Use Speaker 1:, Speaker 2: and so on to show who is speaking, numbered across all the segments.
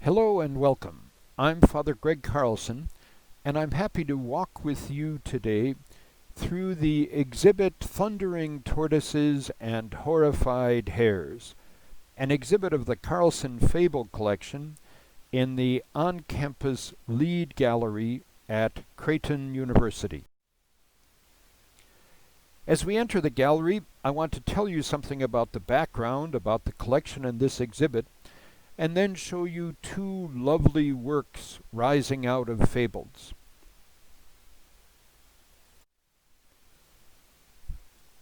Speaker 1: Hello and welcome. I'm Father Greg Carlson, and I'm happy to walk with you today through the exhibit Thundering Tortoises and Horrified Hares, an exhibit of the Carlson Fable Collection in the on-campus Lead Gallery at Creighton University. As we enter the gallery, I want to tell you something about the background, about the collection in this exhibit, and then show you two lovely works rising out of fables.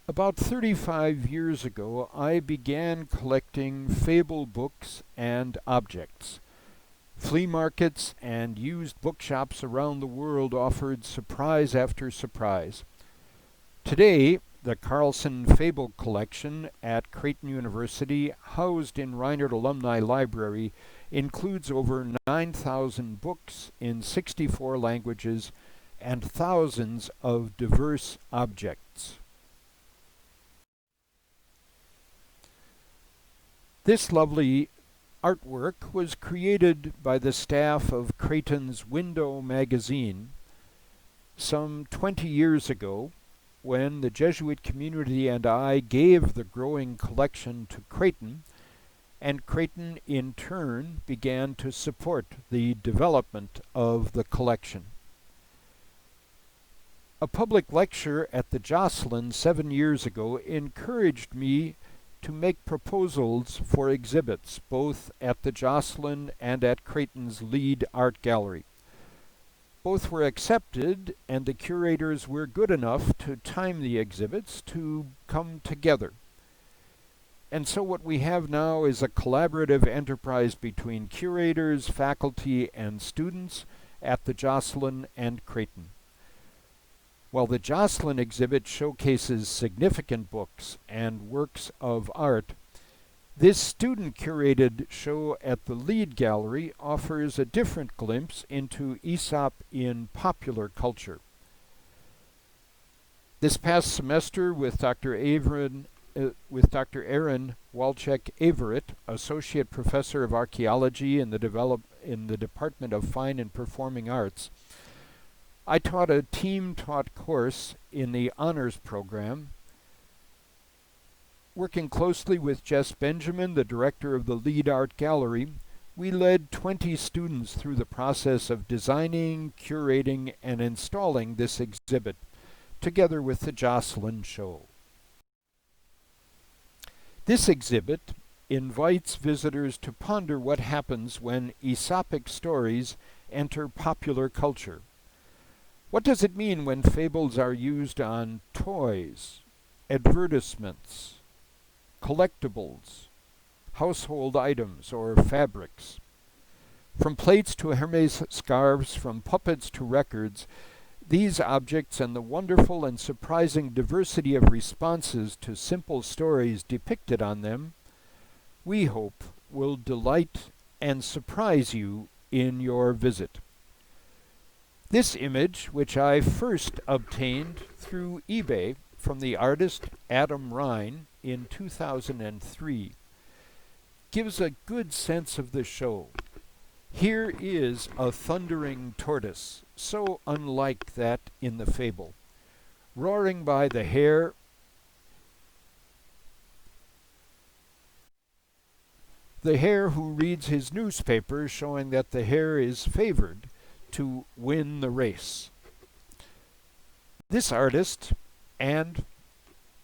Speaker 1: About 35 years ago, I began collecting fable books and objects. Flea markets and used bookshops around the world offered surprise after surprise. Today, the Carlson Fable Collection at Creighton University, housed in Reinert Alumni Library, includes over 9,000 books in 64 languages and thousands of diverse objects. This lovely artwork was created by the staff of Creighton's Window magazine some 20 years ago, when the Jesuit community and I gave the growing collection to Creighton, and Creighton in turn began to support the development of the collection. A public lecture at the Jocelyn 7 years ago encouraged me to make proposals for exhibits both at the Jocelyn and at Creighton's Lead Art Gallery. Both were accepted, and the curators were good enough to time the exhibits to come together. And so what we have now is a collaborative enterprise between curators, faculty, and students at the Jocelyn and Creighton. While the Jocelyn exhibit showcases significant books and works of art, this student-curated show at the Lead Gallery offers a different glimpse into Aesop in popular culture. This past semester, with Dr. Aaron Walczak-Averett, Associate Professor of Archaeology in the Department of Fine and Performing Arts, I taught a team-taught course in the honors program. Working closely with Jess Benjamin, the director of the Lead Art Gallery, we led 20 students through the process of designing, curating, and installing this exhibit, together with the Jocelyn show. This exhibit invites visitors to ponder what happens when Aesopic stories enter popular culture. What does it mean when fables are used on toys, advertisements, collectibles, household items, or fabrics? From plates to Hermes scarves, from puppets to records, these objects and the wonderful and surprising diversity of responses to simple stories depicted on them, we hope will delight and surprise you in your visit. This image, which I first obtained through eBay from the artist Adam Rhine in 2003, gives a good sense of the show. Here is a thundering tortoise, so unlike that in the fable, roaring by the hare, who reads his newspaper showing that the hare is favored to win the race. This artist and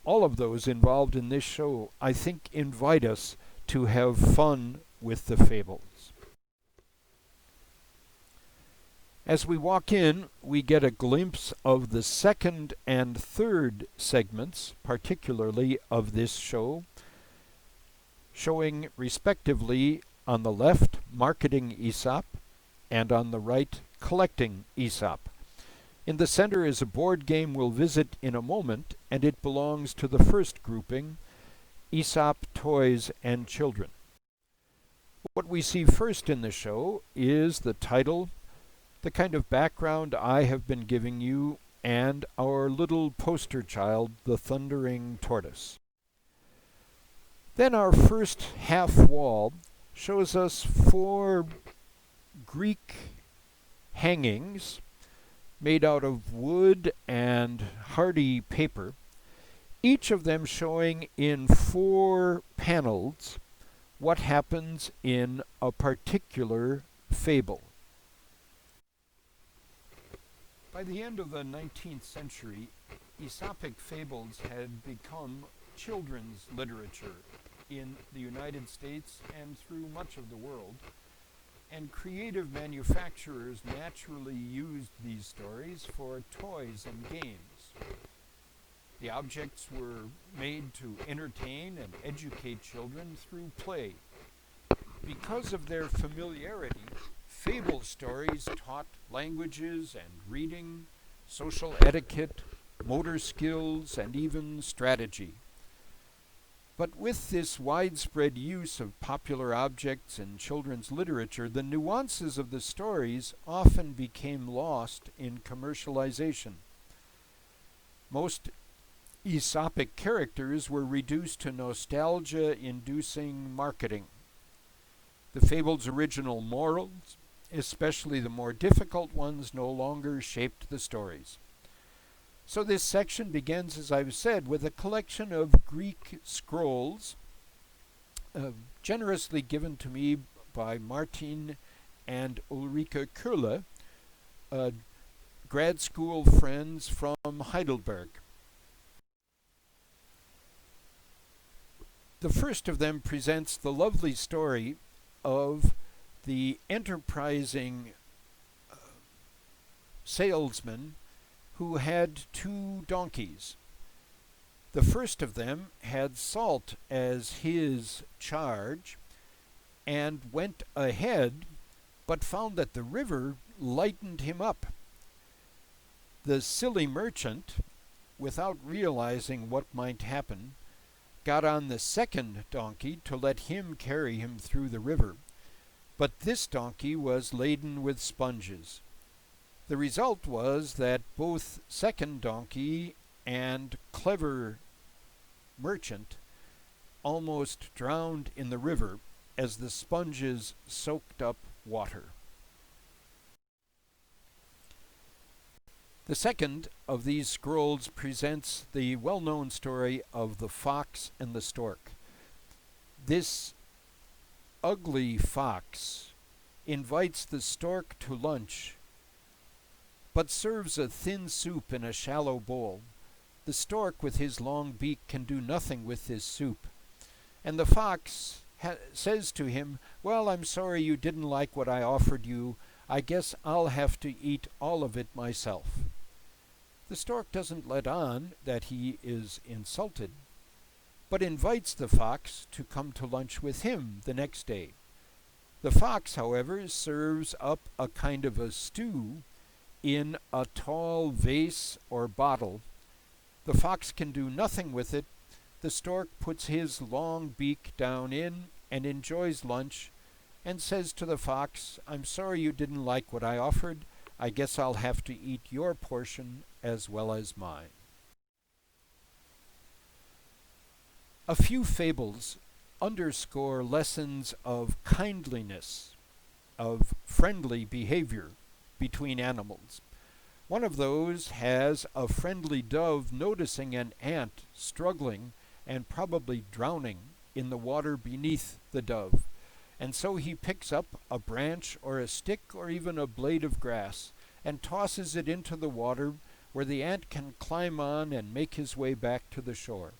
Speaker 1: all of those involved in this show, I think, invite us to have fun with the fables. As we walk in, we get a glimpse of the second and third segments, particularly of this show, showing respectively on the left, marketing Aesop, and on the right, collecting Aesop. In the center is a board game we'll visit in a moment, and it belongs to the first grouping, Aesop, Toys, and Children. What we see first in the show is the title, the kind of background I have been giving you, and our little poster child, the thundering tortoise. Then our first half wall shows us 4 Greek hangings made out of wood and hardy paper, each of them showing in 4 panels what happens in a particular fable. By the end of the 19th century, Aesopic fables had become children's literature in the United States and through much of the world, and creative manufacturers naturally used these stories for toys and games. The objects were made to entertain and educate children through play. Because of their familiarity, fable stories taught languages and reading, social etiquette, motor skills, and even strategy. But with this widespread use of popular objects in children's literature, the nuances of the stories often became lost in commercialization. Most Aesopic characters were reduced to nostalgia-inducing marketing. The fable's original morals, especially the more difficult ones, no longer shaped the stories. So this section begins, as I've said, with a collection of Greek scrolls generously given to me by Martin and Ulrike Köhler, grad school friends from Heidelberg. The first of them presents the lovely story of the enterprising salesman who had 2 donkeys. The first of them had salt as his charge and went ahead, but found that the river lightened him up. The silly merchant, without realizing what might happen, got on the second donkey to let him carry him through the river. But this donkey was laden with sponges. The result was that both second donkey and clever merchant almost drowned in the river as the sponges soaked up water. The second of these scrolls presents the well-known story of the fox and the stork. This ugly fox invites the stork to lunch, but serves a thin soup in a shallow bowl. The stork, with his long beak, can do nothing with this soup. And the fox says to him, "Well, I'm sorry you didn't like what I offered you. I guess I'll have to eat all of it myself." The stork doesn't let on that he is insulted, but invites the fox to come to lunch with him the next day. The fox, however, serves up a kind of a stew in a tall vase or bottle. The fox can do nothing with it. The stork puts his long beak down in and enjoys lunch and says to the fox, "I'm sorry you didn't like what I offered. I guess I'll have to eat your portion as well as mine." A few fables underscore lessons of kindliness, of friendly behavior between animals. One of those has a friendly dove noticing an ant struggling and probably drowning in the water beneath the dove. And so he picks up a branch or a stick or even a blade of grass and tosses it into the water where the ant can climb on and make his way back to the shore.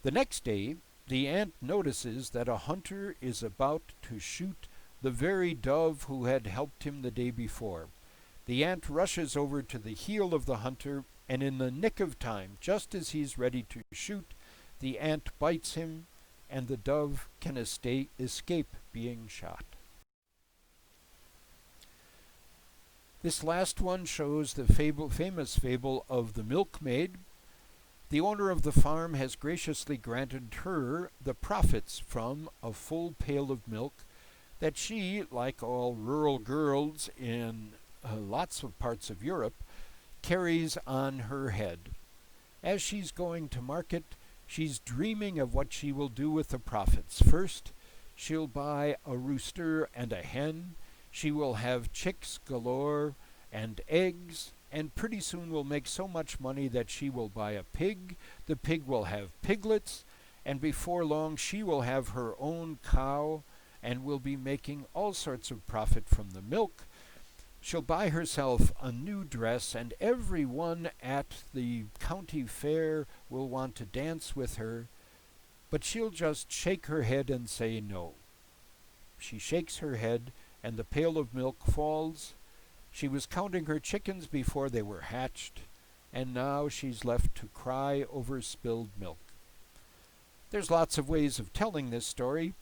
Speaker 1: The next day, the ant notices that a hunter is about to shoot the very dove who had helped him the day before. The ant rushes over to the heel of the hunter, and in the nick of time, just as he's ready to shoot, the ant bites him, and the dove can escape being shot. This last one shows the famous fable of the milkmaid. The owner of the farm has graciously granted her the profits from a full pail of milk that she, like all rural girls in lots of parts of Europe, carries on her head. As she's going to market, she's dreaming of what she will do with the profits. First, she'll buy a rooster and a hen. She will have chicks galore and eggs, and pretty soon will make so much money that she will buy a pig, the pig will have piglets, and before long she will have her own cow and will be making all sorts of profit from the milk. She'll buy herself a new dress, and everyone at the county fair will want to dance with her, but she'll just shake her head and say no. She shakes her head, and the pail of milk falls. She was counting her chickens before they were hatched, and now she's left to cry over spilled milk. There's lots of ways of telling this story.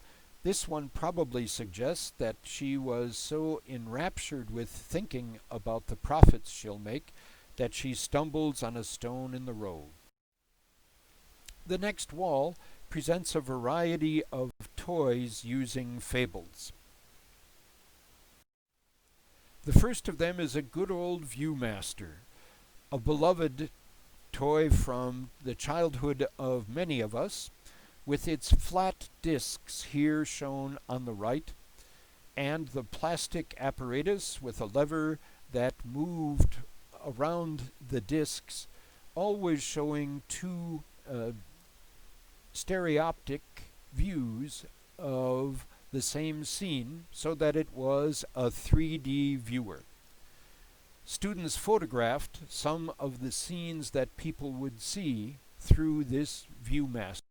Speaker 1: This one probably suggests that she was so enraptured with thinking about the profits she'll make that she stumbles on a stone in the road. The next wall presents a variety of toys using fables. The first of them is a good old Viewmaster, a beloved toy from the childhood of many of us, with its flat discs here shown on the right, and the plastic apparatus with a lever that moved around the discs, always showing two stereoptic views of the same scene so that it was a 3D viewer. Students photographed some of the scenes that people would see through this Viewmaster.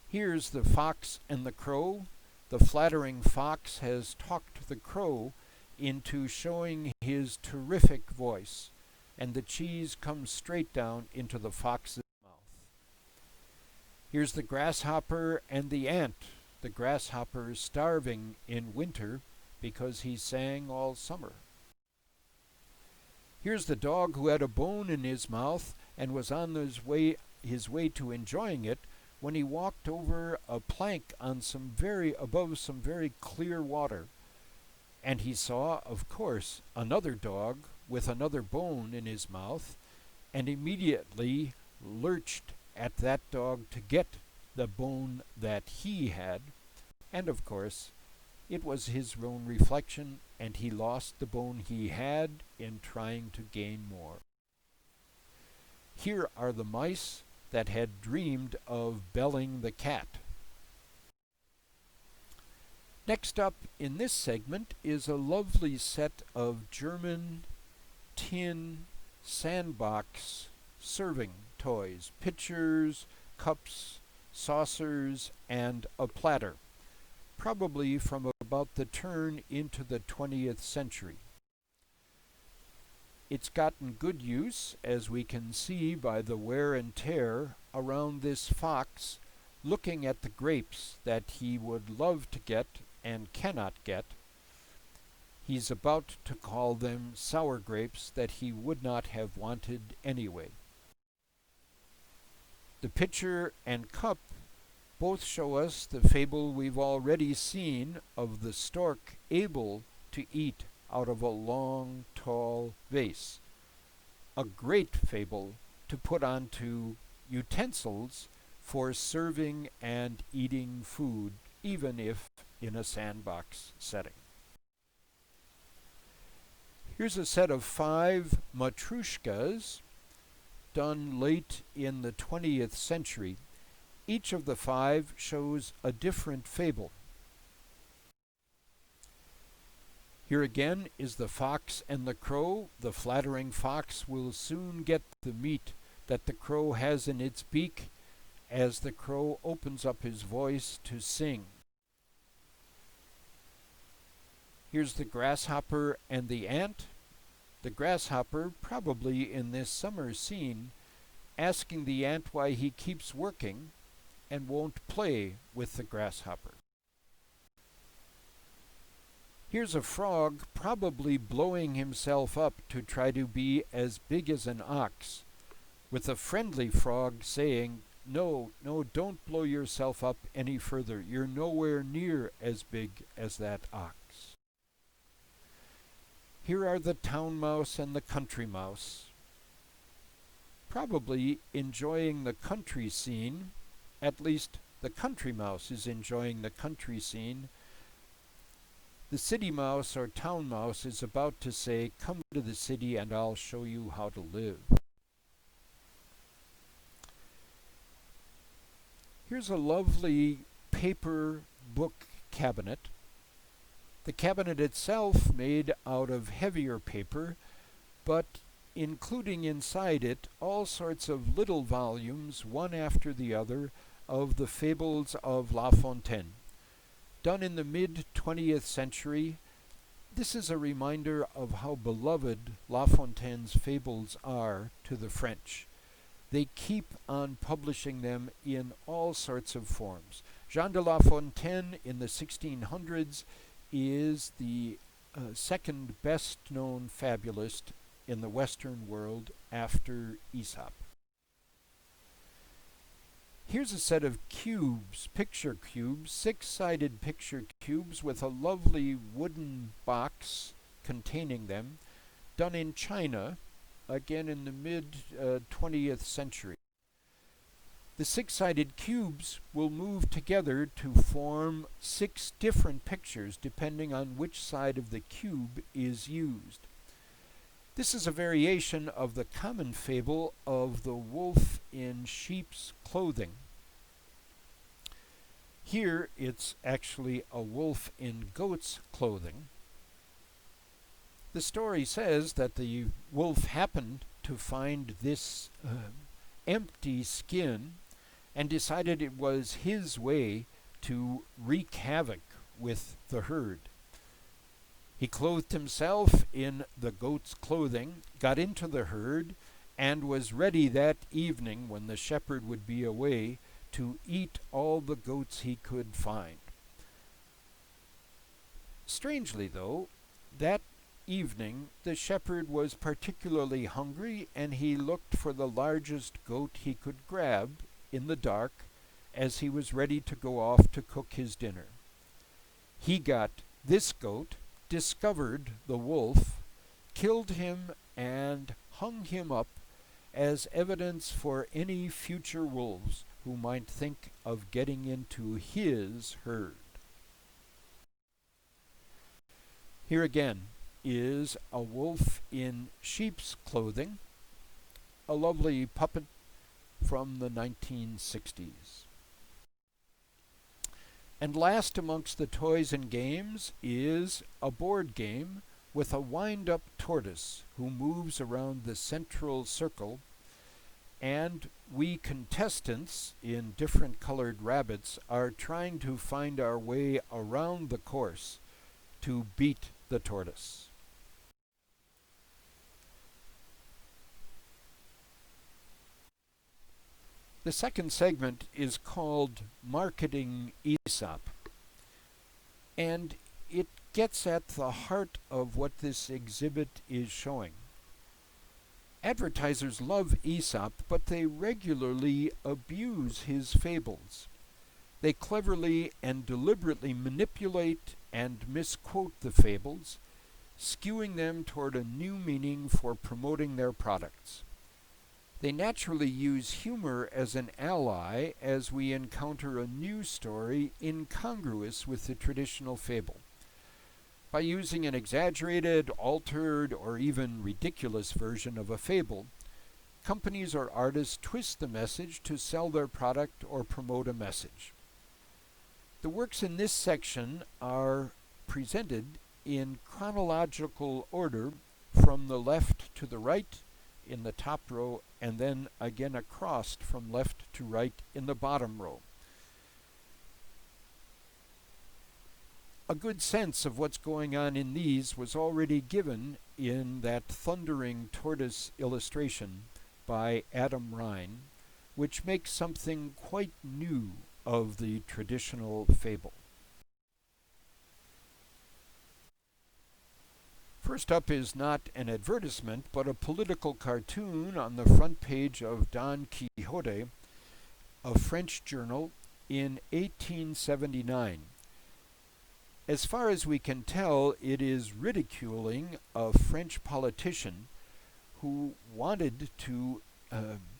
Speaker 1: Here's the fox and the crow. The flattering fox has talked the crow into showing his terrific voice, and the cheese comes straight down into the fox's mouth. Here's the grasshopper and the ant. The grasshopper is starving in winter because he sang all summer. Here's the dog who had a bone in his mouth and was on his way to enjoying it when he walked over a plank on above some very clear water. And he saw, of course, another dog with another bone in his mouth, and immediately lurched at that dog to get the bone that he had. And of course, it was his own reflection, and he lost the bone he had in trying to gain more. Here are the mice that had dreamed of belling the cat. Next up in this segment is a lovely set of German tin sandbox serving toys, pitchers, cups, saucers, and a platter, probably from about the turn into the 20th century. It's gotten good use, as we can see by the wear and tear around this fox looking at the grapes that he would love to get and cannot get. He's about to call them sour grapes that he would not have wanted anyway. The pitcher and cup both show us the fable we've already seen of the stork able to eat out of a long, tall vase. A great fable to put onto utensils for serving and eating food, even if in a sandbox setting. Here's a set of 5 matrushkas done late in the 20th century. Each of the 5 shows a different fable. Here again is the fox and the crow. The flattering fox will soon get the meat that the crow has in its beak as the crow opens up his voice to sing. Here's the grasshopper and the ant. The grasshopper, probably in this summer scene, asking the ant why he keeps working and won't play with the grasshopper. Here's a frog probably blowing himself up to try to be as big as an ox, with a friendly frog saying, "No, don't blow yourself up any further. You're nowhere near as big as that ox." Here are the town mouse and the country mouse, probably enjoying the country scene. At least the country mouse is enjoying the country scene. The city mouse or town mouse is about to say, "Come to the city and I'll show you how to live." Here's a lovely paper book cabinet. The cabinet itself made out of heavier paper, but including inside it all sorts of little volumes, one after the other, of the fables of La Fontaine. Done in the mid-20th century, this is a reminder of how beloved La Fontaine's fables are to the French. They keep on publishing them in all sorts of forms. Jean de La Fontaine in the 1600s is the second best-known fabulist in the Western world after Aesop. Here's a set of cubes, picture cubes, 6-sided picture cubes with a lovely wooden box containing them, done in China, again in the mid-20th century. The 6-sided cubes will move together to form 6 different pictures depending on which side of the cube is used. This is a variation of the common fable of the wolf in sheep's clothing. Here it's actually a wolf in goat's clothing. The story says that the wolf happened to find this empty skin and decided it was his way to wreak havoc with the herd. He clothed himself in the goat's clothing, got into the herd, and was ready that evening, when the shepherd would be away, to eat all the goats he could find. Strangely, though, that evening the shepherd was particularly hungry, and he looked for the largest goat he could grab in the dark as he was ready to go off to cook his dinner. He got this goat, discovered the wolf, killed him, and hung him up as evidence for any future wolves who might think of getting into his herd. Here again is a wolf in sheep's clothing, a lovely puppet from the 1960s. And last amongst the toys and games is a board game with a wind-up tortoise who moves around the central circle, and we contestants in different colored rabbits are trying to find our way around the course to beat the tortoise. The second segment is called Marketing Aesop, and it gets at the heart of what this exhibit is showing. Advertisers love Aesop, but they regularly abuse his fables. They cleverly and deliberately manipulate and misquote the fables, skewing them toward a new meaning for promoting their products. They naturally use humor as an ally as we encounter a new story incongruous with the traditional fable. By using an exaggerated, altered, or even ridiculous version of a fable, companies or artists twist the message to sell their product or promote a message. The works in this section are presented in chronological order from the left to the right in the top row, and then again across from left to right in the bottom row. A good sense of what's going on in these was already given in that thundering tortoise illustration by Adam Rhine, which makes something quite new of the traditional fable. First up is not an advertisement, but a political cartoon on the front page of Don Quixote, a French journal, in 1879. As far as we can tell, it is ridiculing a French politician who wanted to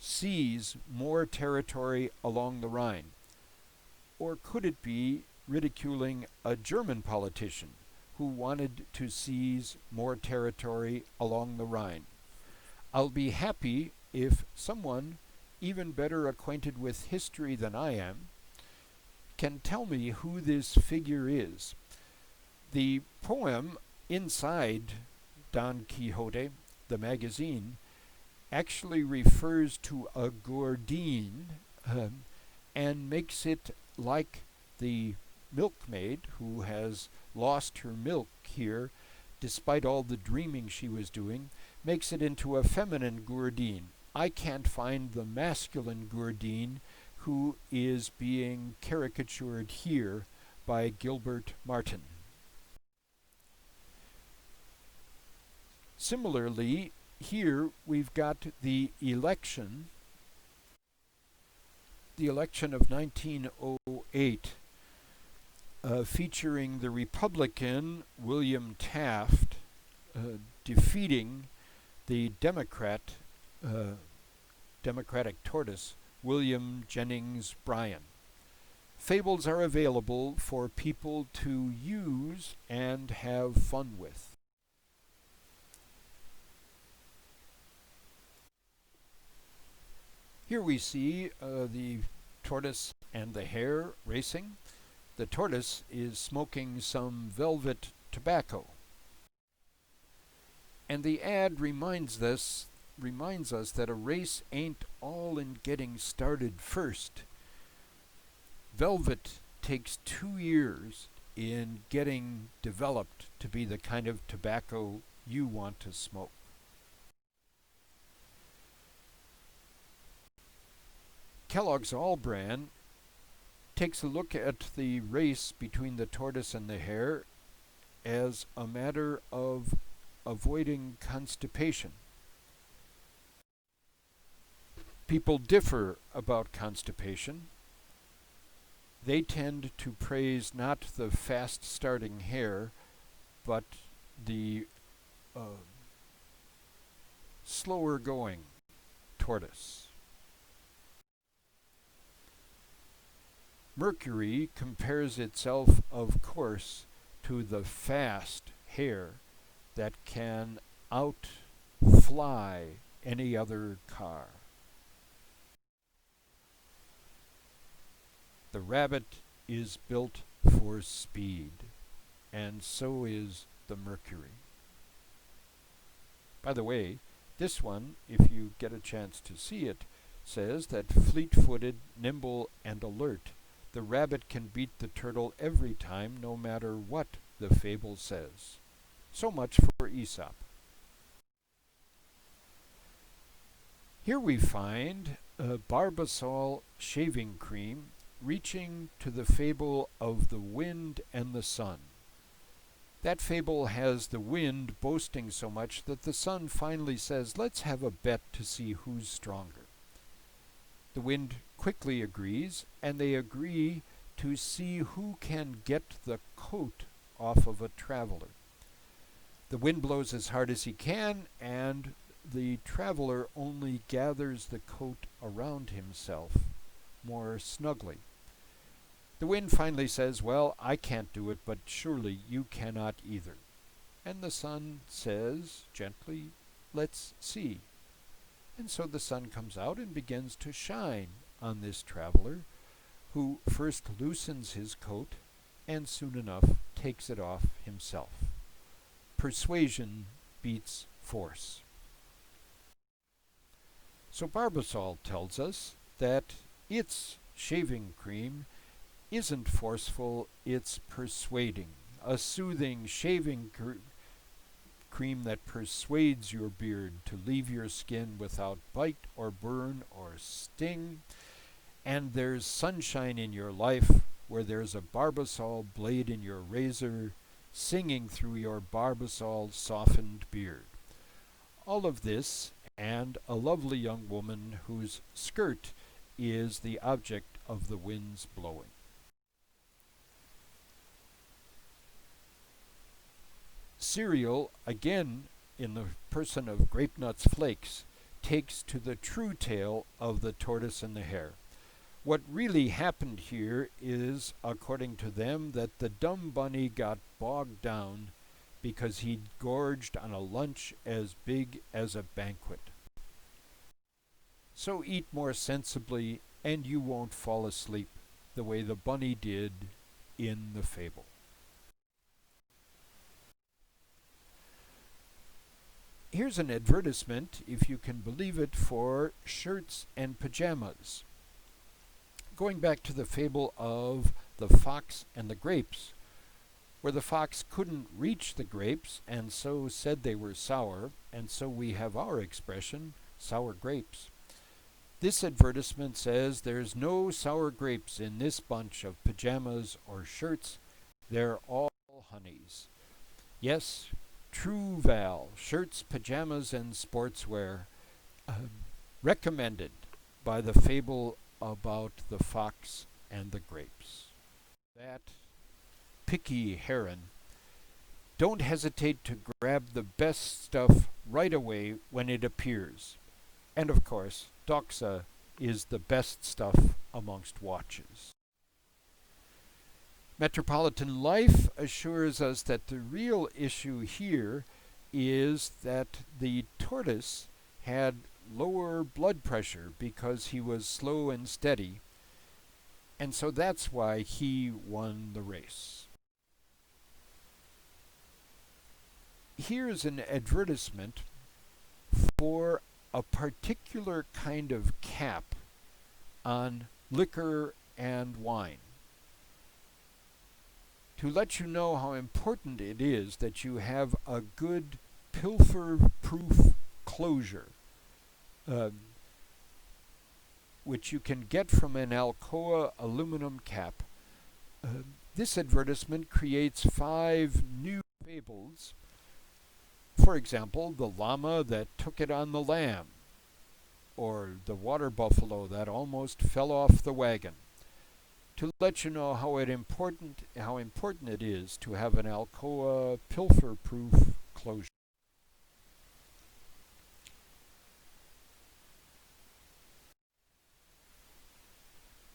Speaker 1: seize more territory along the Rhine? Or could it be ridiculing a German politician who wanted to seize more territory along the Rhine? I'll be happy if someone even better acquainted with history than I am can tell me who this figure is. The poem inside Don Quixote, the magazine, actually refers to a gourdine and makes it like the milkmaid who has lost her milk here, despite all the dreaming she was doing, makes it into a feminine gourdine. I can't find the masculine gourdine who is being caricatured here by Gilbert Martin. Similarly, here we've got the election of 1908, featuring the Republican William Taft defeating the Democratic tortoise William Jennings Bryan. Fables are available for people to use and have fun with. Here we see the tortoise and the hare racing. The tortoise is smoking some velvet tobacco. And the ad reminds us that a race ain't all in getting started first. Velvet takes 2 years in getting developed to be the kind of tobacco you want to smoke. Kellogg's All-Bran takes a look at the race between the tortoise and the hare as a matter of avoiding constipation. People differ about constipation. They tend to praise not the fast-starting hare, but the slower-going tortoise. Mercury compares itself, of course, to the fast hare that can outfly any other car. The rabbit is built for speed, and so is the Mercury. By the way, this one, if you get a chance to see it, says that fleet-footed, nimble, and alert, the rabbit can beat the turtle every time, no matter what the fable says. So much for Aesop. Here we find Barbasol shaving cream reaching to the fable of the wind and the sun. That fable has the wind boasting so much that the sun finally says, "Let's have a bet to see who's stronger." The wind quickly agrees, and they agree to see who can get the coat off of a traveler. The wind blows as hard as he can, and the traveler only gathers the coat around himself more snugly. The wind finally says, "Well, I can't do it, but surely you cannot either." And the sun says gently, "Let's see." And so the sun comes out and begins to shine on this traveler, who first loosens his coat and soon enough takes it off himself. Persuasion beats force. So Barbasol tells us that its shaving cream isn't forceful, it's persuading. A soothing shaving cream that persuades your beard to leave your skin without bite or burn or sting. And there's sunshine in your life where there's a Barbasol blade in your razor singing through your Barbasol softened beard. All of this and a lovely young woman whose skirt is the object of the wind's blowing. Cereal, again in the person of Grape Nuts Flakes, takes to the true tale of the tortoise and the hare. What really happened here is, according to them, that the dumb bunny got bogged down because he'd gorged on a lunch as big as a banquet. So eat more sensibly, and you won't fall asleep the way the bunny did in the fable. Here's an advertisement, if you can believe it, for shirts and pajamas. Going back to the fable of the fox and the grapes, where the fox couldn't reach the grapes and so said they were sour, and so we have our expression, sour grapes. This advertisement says there's no sour grapes in this bunch of pajamas or shirts. They're all honeys. Yes, true Val, shirts, pajamas, and sportswear, recommended by the fable about the fox and the grapes. That picky heron, don't hesitate to grab the best stuff right away when it appears. And of course, Doxa is the best stuff amongst watches. Metropolitan Life assures us that the real issue here is that the tortoise had lower blood pressure because he was slow and steady, and so that's why he won the race. Here's an advertisement for a particular kind of cap on liquor and wine, to let you know how important it is that you have a good pilfer-proof closure, which you can get from an Alcoa aluminum cap. This advertisement creates 5 new fables. For example, the llama that took it on the lamb, or the water buffalo that almost fell off the wagon, to let you know how important it is to have an Alcoa pilfer-proof closure.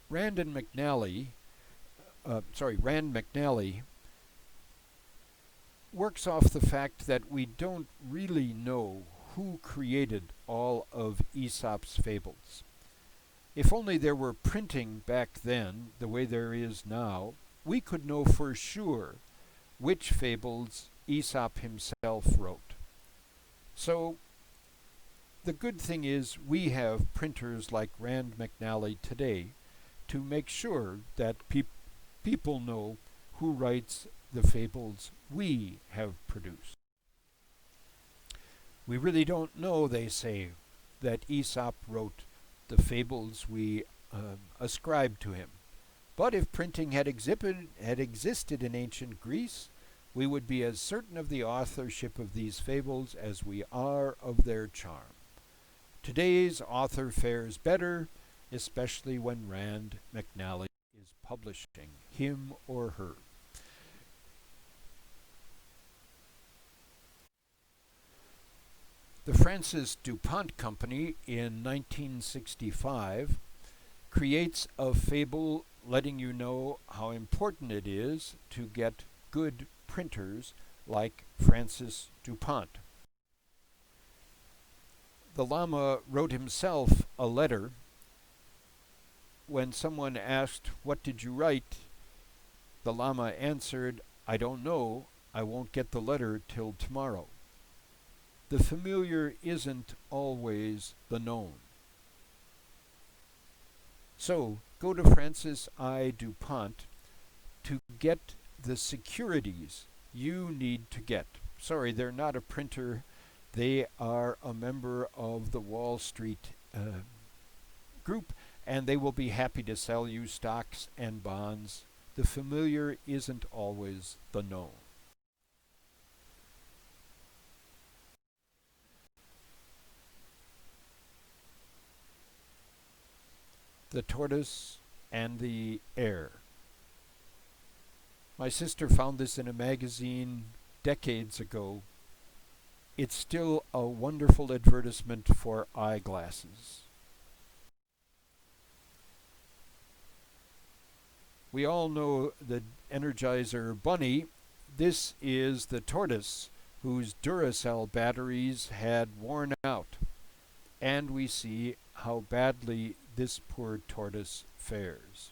Speaker 1: Rand McNally works off the fact that we don't really know who created all of Aesop's fables. If only there were printing back then, the way there is now, we could know for sure which fables Aesop himself wrote. So, the good thing is we have printers like Rand McNally today to make sure that people know who writes the fables we have produced. We really don't know, they say, that Aesop wrote the fables we ascribe to him. But if printing had existed in ancient Greece, we would be as certain of the authorship of these fables as we are of their charm. Today's author fares better, especially when Rand McNally is publishing him or her. The Francis DuPont Company in 1965 creates a fable letting you know how important it is to get good printers like Francis DuPont. The llama wrote himself a letter. When someone asked, "What did you write?" the llama answered, "I don't know. I won't get the letter till tomorrow." The familiar isn't always the known. So, go to Francis I. DuPont to get the securities you need to get. Sorry, they're not a printer. They are a member of the Wall Street group, and they will be happy to sell you stocks and bonds. The familiar isn't always the known. The Tortoise and the Hare. My sister found this in a magazine decades ago, it's still a wonderful advertisement for eyeglasses. We all know the Energizer Bunny. This is the tortoise whose Duracell batteries had worn out. And we see how badly this poor tortoise fares.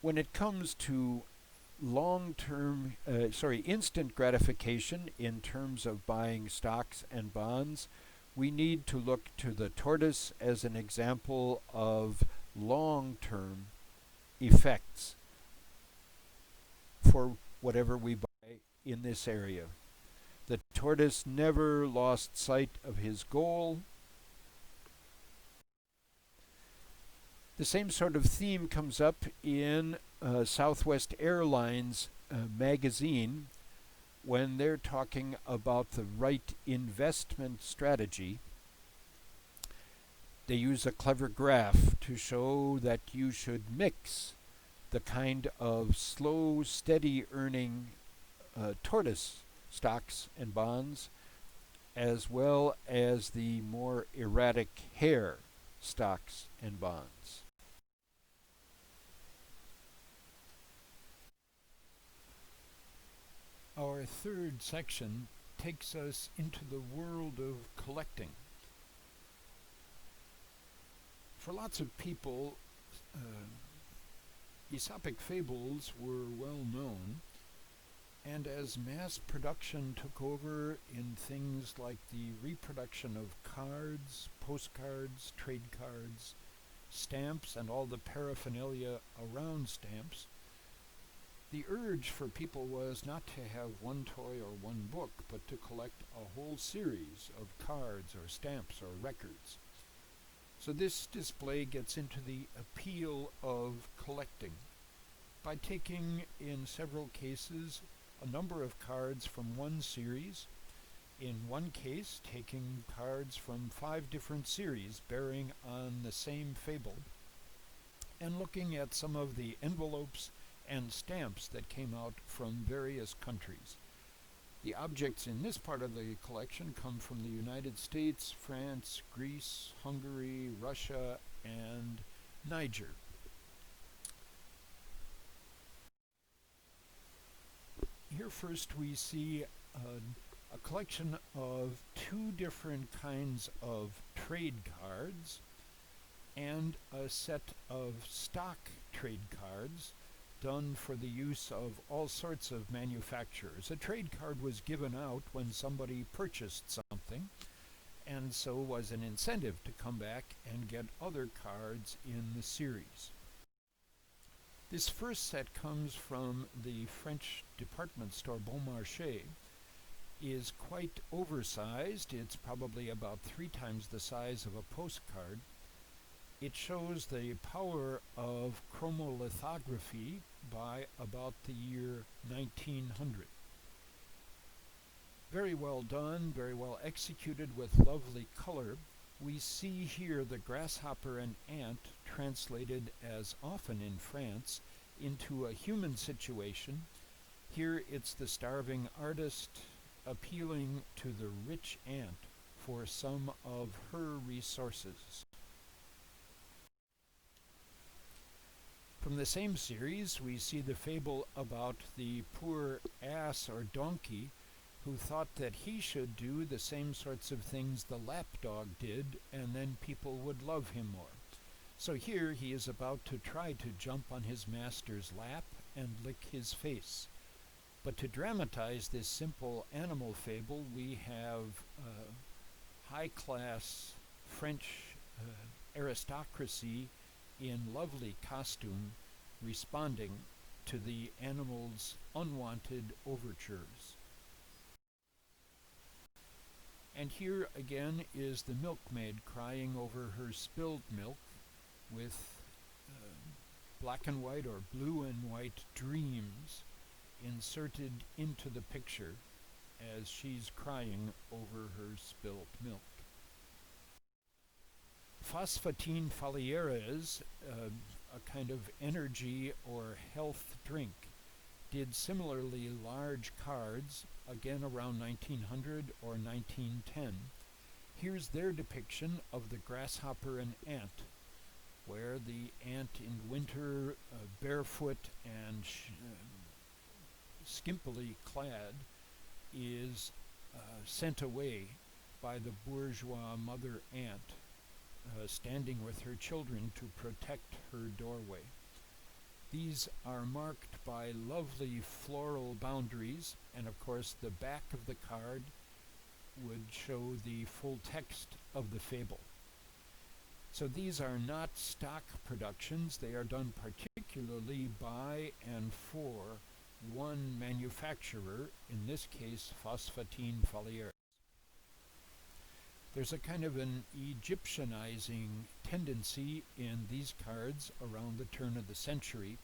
Speaker 1: When it comes to instant gratification in terms of buying stocks and bonds, we need to look to the tortoise as an example of long-term effects for whatever we buy in this area. The tortoise never lost sight of his goal. The same sort of theme comes up in Southwest Airlines magazine when they're talking about the right investment strategy. They use a clever graph to show that you should mix the kind of slow, steady earning tortoise stocks and bonds as well as the more erratic hare stocks and bonds. Our third section takes us into the world of collecting. For lots of people, Aesopic fables were well known, and as mass production took over in things like the reproduction of cards, postcards, trade cards, stamps, and all the paraphernalia around stamps, the urge for people was not to have one toy or one book, but to collect a whole series of cards or stamps or records. So this display gets into the appeal of collecting by taking, in several cases, a number of cards from one series, in one case taking cards from 5 different series bearing on the same fable, and looking at some of the envelopes and stamps that came out from various countries. The objects in this part of the collection come from the United States, France, Greece, Hungary, Russia, and Niger. Here first we see a collection of 2 different kinds of trade cards and a set of stock trade cards done for the use of all sorts of manufacturers. A trade card was given out when somebody purchased something, and so was an incentive to come back and get other cards in the series. This first set comes from the French department store Bon Marché, is quite oversized. It's probably about 3 times the size of a postcard. It shows the power of chromolithography by about the year 1900. Very well done, very well executed with lovely color. We see here the grasshopper and ant translated, as often in France, into a human situation. Here it's the starving artist appealing to the rich ant for some of her resources. From the same series, we see the fable about the poor ass or donkey who thought that he should do the same sorts of things the lapdog did, and then people would love him more. So here he is about to try to jump on his master's lap and lick his face. But to dramatize this simple animal fable, we have high-class French aristocracy in lovely costume responding to the animal's unwanted overtures. And here again is the milkmaid crying over her spilled milk with black and white or blue and white dreams inserted into the picture as she's crying over her spilled milk. Phosphatine foliares, a kind of energy or health drink, did similarly large cards, again around 1900 or 1910. Here's their depiction of the grasshopper and ant, where the ant in winter, barefoot and skimpily clad, is sent away by the bourgeois mother ant, standing with her children to protect her doorway. These are marked by lovely floral boundaries, and of course the back of the card would show the full text of the fable. So these are not stock productions. They are done particularly by and for one manufacturer, in this case Phosphatine Foliaires. There's a kind of an Egyptianizing tendency in these cards around the turn of the century.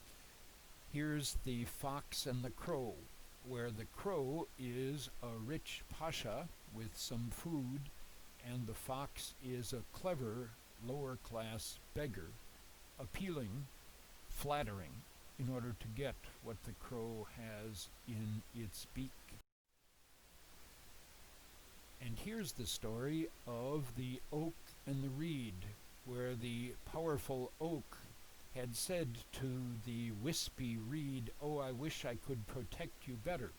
Speaker 1: Here's the fox and the crow, where the crow is a rich pasha with some food, and the fox is a clever lower-class beggar, appealing, flattering, in order to get what the crow has in its beak. And here's the story of the oak and the reed, where the powerful oak had said to the wispy reed, "Oh, I wish I could protect you better."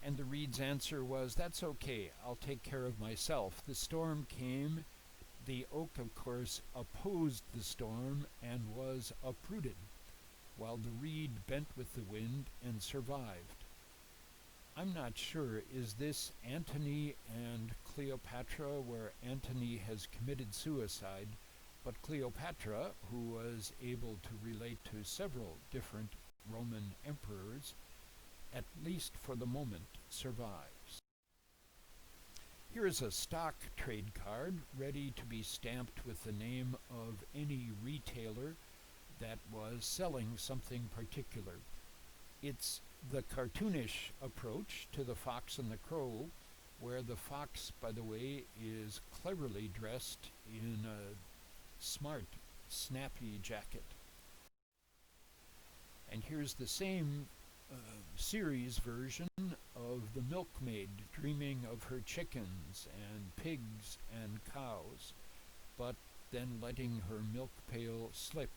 Speaker 1: And the reed's answer was, "That's okay, I'll take care of myself." The storm came. The oak, of course, opposed the storm and was uprooted, while the reed bent with the wind and survived. I'm not sure, is this Antony and Cleopatra, where Antony has committed suicide, but Cleopatra, who was able to relate to several different Roman emperors, at least for the moment, survives. Here is a stock trade card ready to be stamped with the name of any retailer that was selling something particular. It's the cartoonish approach to the fox and the crow, where the fox, by the way, is cleverly dressed in a smart, snappy jacket. And here's the same series version of the milkmaid dreaming of her chickens and pigs and cows, but then letting her milk pail slip.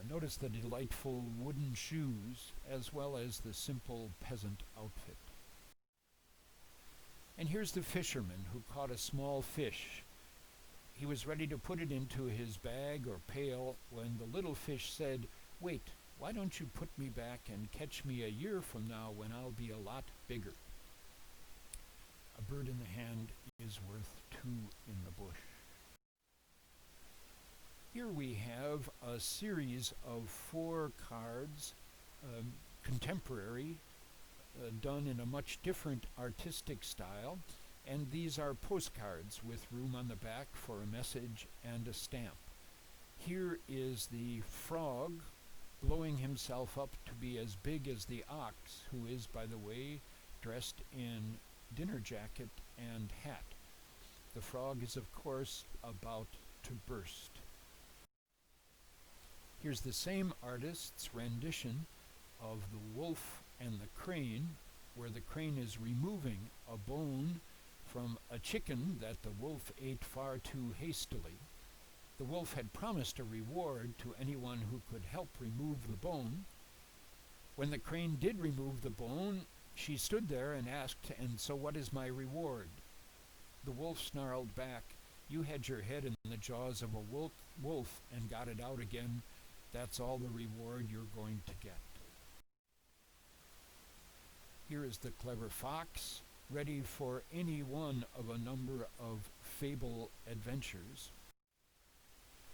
Speaker 1: Notice the delightful wooden shoes, as well as the simple peasant outfit. And here's the fisherman who caught a small fish. He was ready to put it into his bag or pail when the little fish said, "Wait, why don't you put me back and catch me a year from now when I'll be a lot bigger?" A bird in the hand is worth two in the bush. Here we have a series of 4 cards, contemporary, done in a much different artistic style, and these are postcards with room on the back for a message and a stamp. Here is the frog blowing himself up to be as big as the ox, who is, by the way, dressed in dinner jacket and hat. The frog is, of course, about to burst. Here's the same artist's rendition of the wolf and the crane, where the crane is removing a bone from a chicken that the wolf ate far too hastily. The wolf had promised a reward to anyone who could help remove the bone. When the crane did remove the bone, she stood there and asked, "And so what is my reward?" The wolf snarled back, "You had your head in the jaws of a wolf and got it out again. That's all the reward you're going to get." Here is the clever fox, ready for any one of a number of fable adventures.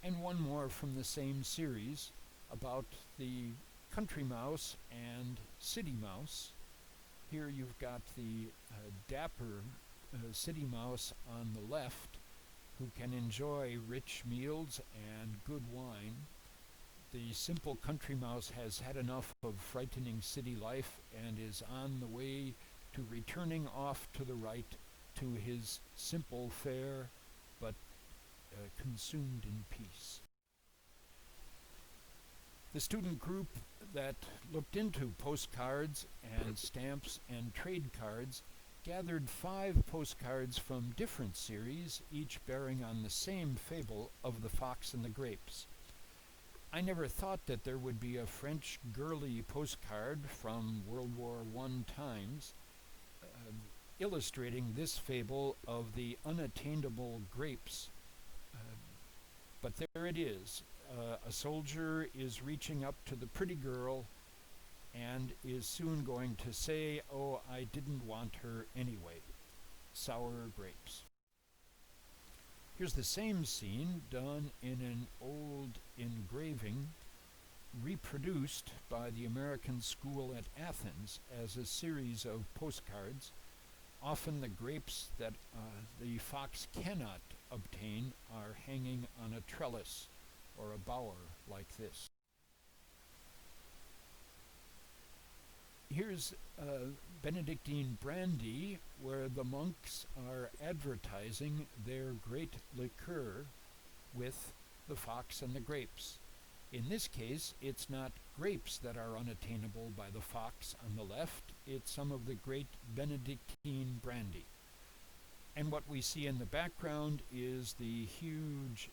Speaker 1: And one more from the same series about the country mouse and city mouse. Here you've got the dapper city mouse on the left, who can enjoy rich meals and good wine. The simple country mouse has had enough of frightening city life and is on the way to returning off to the right to his simple fare, but consumed in peace. The student group that looked into postcards and stamps and trade cards gathered 5 postcards from different series, each bearing on the same fable of the fox and the grapes. I never thought that there would be a French girly postcard from World War I times illustrating this fable of the unattainable grapes. But there it is. A soldier is reaching up to the pretty girl and is soon going to say, "Oh, I didn't want her anyway." Sour grapes. Here's the same scene done in an old engraving reproduced by the American School at Athens as a series of postcards. Often the grapes that the fox cannot obtain are hanging on a trellis or a bower like this. Here's Benedictine brandy, where the monks are advertising their great liqueur with the fox and the grapes. In this case, it's not grapes that are unattainable by the fox on the left, it's some of the great Benedictine brandy. And what we see in the background is the huge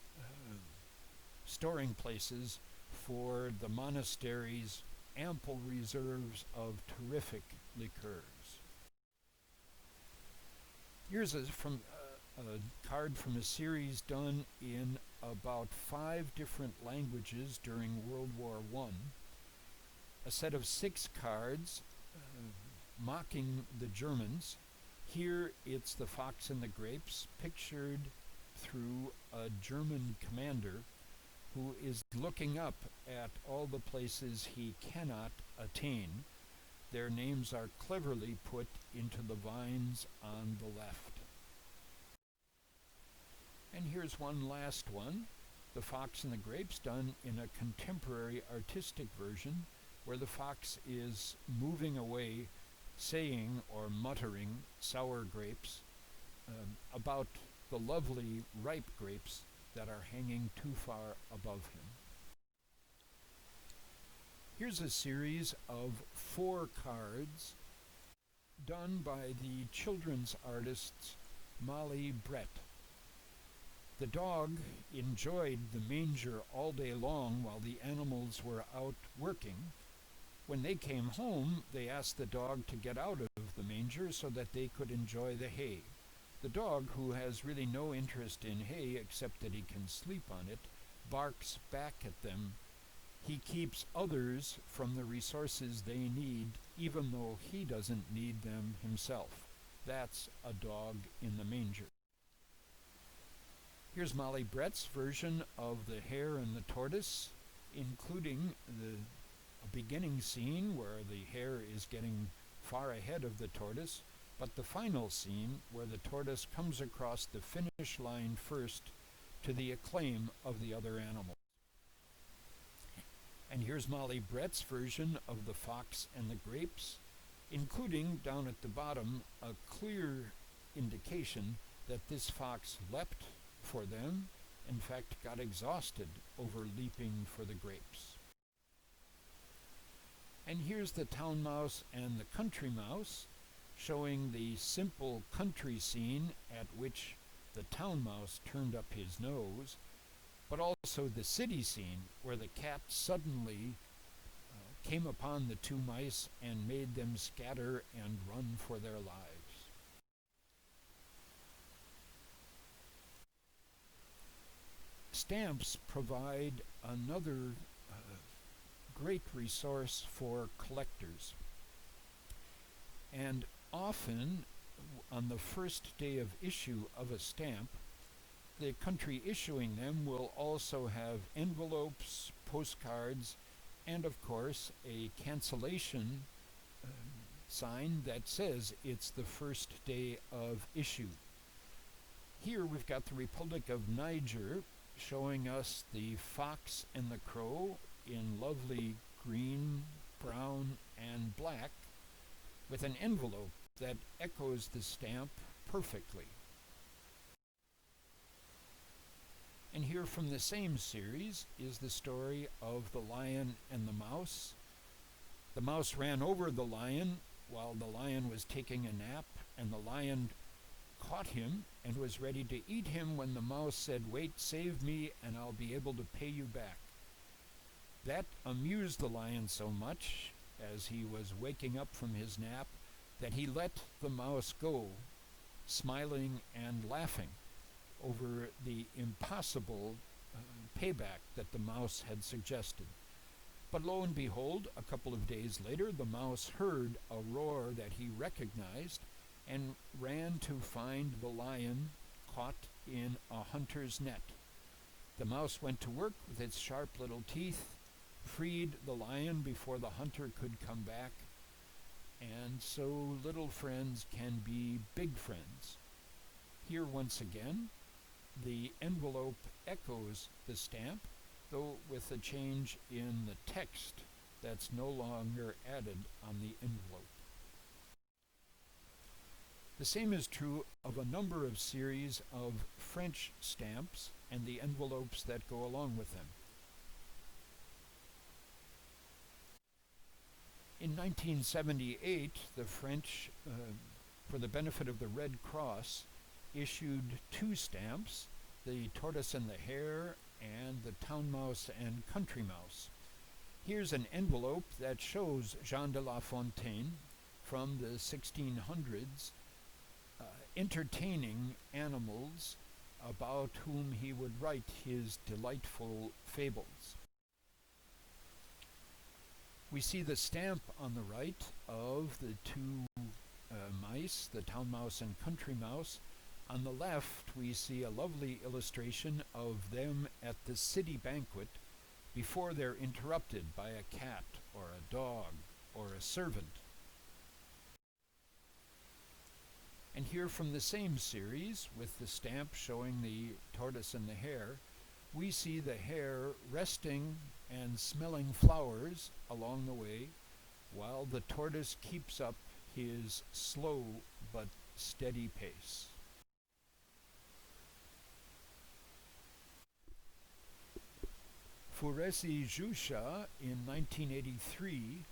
Speaker 1: storing places for the monastery's ample reserves of terrific liqueurs. Here's a card from a series done in about 5 different languages during World War I. A set of 6 cards mocking the Germans. Here it's the fox and the grapes, pictured through a German commander who is looking up at all the places he cannot attain. Their names are cleverly put into the vines on the left. And here's one last one, the fox and the grapes, done in a contemporary artistic version where the fox is moving away, saying or muttering sour grapes about the lovely ripe grapes that are hanging too far above him. Here's a series of 4 cards done by the children's artist Molly Brett. The dog enjoyed the manger all day long while the animals were out working. When they came home, they asked the dog to get out of the manger so that they could enjoy the hay. The dog, who has really no interest in hay except that he can sleep on it, barks back at them. He keeps others from the resources they need, even though he doesn't need them himself. That's a dog in the manger. Here's Molly Brett's version of the hare and the tortoise, including a beginning scene where the hare is getting far ahead of the tortoise, but the final scene where the tortoise comes across the finish line first to the acclaim of the other animals. And here's Molly Brett's version of the fox and the grapes, including, down at the bottom, a clear indication that this fox leapt for them, in fact got exhausted over leaping for the grapes. And here's the town mouse and the country mouse, showing the simple country scene at which the town mouse turned up his nose, but also the city scene where the cat suddenly came upon the 2 mice and made them scatter and run for their lives. Stamps provide another great resource for collectors. And often, on the first day of issue of a stamp, the country issuing them will also have envelopes, postcards, and of course a cancellation sign that says it's the first day of issue. Here we've got the Republic of Niger showing us the fox and the crow in lovely green, brown, and black, with an envelope that echoes the stamp perfectly. And here from the same series is the story of the lion and the mouse. The mouse ran over the lion while the lion was taking a nap, and the lion caught him and was ready to eat him when the mouse said, "Wait, save me, and I'll be able to pay you back." That amused the lion so much, as he was waking up from his nap, that he let the mouse go, smiling and laughing over the impossible payback that the mouse had suggested. But lo and behold, a couple of days later, the mouse heard a roar that he recognized and ran to find the lion caught in a hunter's net. The mouse went to work with its sharp little teeth, freed the lion before the hunter could come back, and so little friends can be big friends. Here once again, the envelope echoes the stamp, though with a change in the text that's no longer added on the envelope. The same is true of a number of series of French stamps and the envelopes that go along with them. In 1978, the French, for the benefit of the Red Cross, issued two stamps, the Tortoise and the Hare and the Town Mouse and Country Mouse. Here's an envelope that shows Jean de La Fontaine from the 1600s entertaining animals about whom he would write his delightful fables. We see the stamp on the right of the two mice, the Town Mouse and Country Mouse. On the left, we see a lovely illustration of them at the city banquet before they're interrupted by a cat or a dog or a servant. And here from the same series, with the stamp showing the tortoise and the hare, we see the hare resting and smelling flowers along the way, while the tortoise keeps up his slow but steady pace. Furesi-Jusha in 1983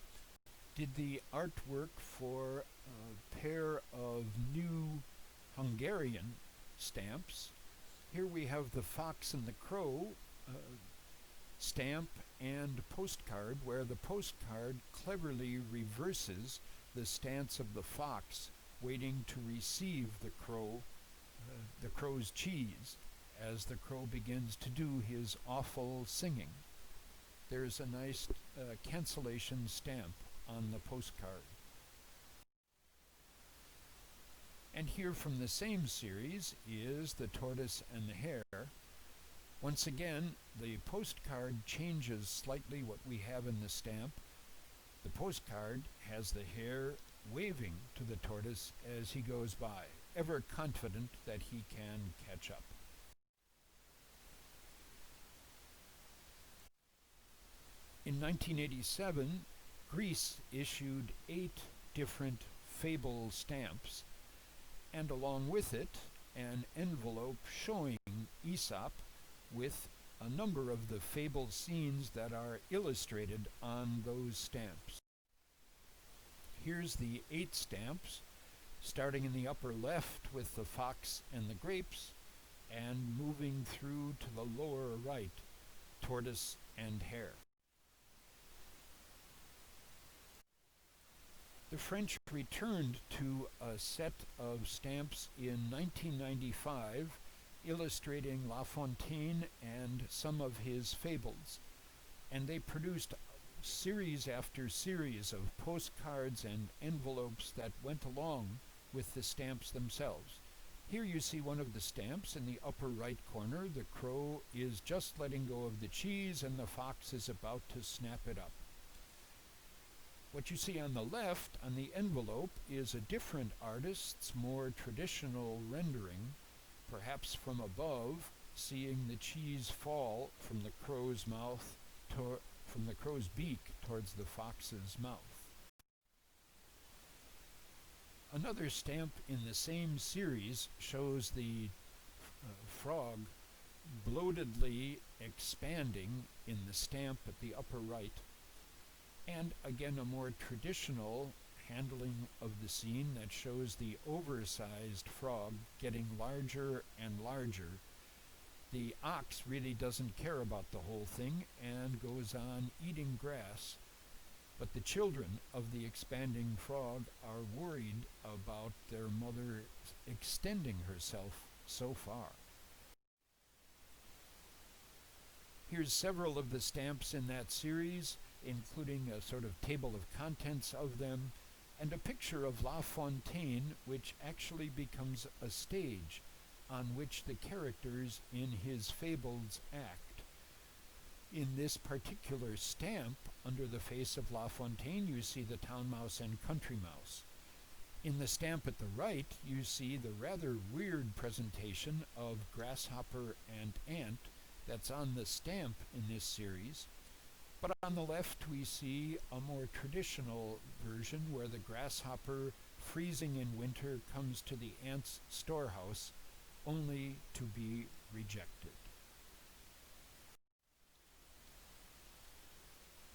Speaker 1: did the artwork for a pair of new Hungarian stamps. Here we have the fox and the crow stamp and postcard, where the postcard cleverly reverses the stance of the fox, waiting to receive the crow's cheese, as the crow begins to do his awful singing. There's a nice cancellation stamp on the postcard. And here from the same series is the tortoise and the hare. Once again, the postcard changes slightly what we have in the stamp. The postcard has the hare waving to the tortoise as he goes by, ever confident that he can catch up. In 1987, Greece issued 8 different fable stamps, and along with it, an envelope showing Aesop with a number of the fable scenes that are illustrated on those stamps. Here's the 8 stamps, starting in the upper left with the fox and the grapes, and moving through to the lower right, tortoise and hare. The French returned to a set of stamps in 1995 illustrating La Fontaine and some of his fables, and they produced series after series of postcards and envelopes that went along with the stamps themselves. Here you see one of the stamps in the upper right corner. The crow is just letting go of the cheese and the fox is about to snap it up. What you see on the left on the envelope is a different artist's more traditional rendering, perhaps from above, seeing the cheese fall from the crow's mouth from the crow's beak towards the fox's mouth. Another stamp in the same series shows the frog bloatedly expanding in the stamp at the upper right, and again a more traditional handling of the scene that shows the oversized frog getting larger and larger. The ox really doesn't care about the whole thing and goes on eating grass, but the children of the expanding frog are worried about their mother extending herself so far. Here's several of the stamps in that series, including a sort of table of contents of them, and a picture of La Fontaine, which actually becomes a stage on which the characters in his fables act. In this particular stamp, under the face of La Fontaine, you see the town mouse and country mouse. In the stamp at the right, you see the rather weird presentation of grasshopper and ant that's on the stamp in this series. But on the left, we see a more traditional version where the grasshopper, freezing in winter, comes to the ant's storehouse only to be rejected.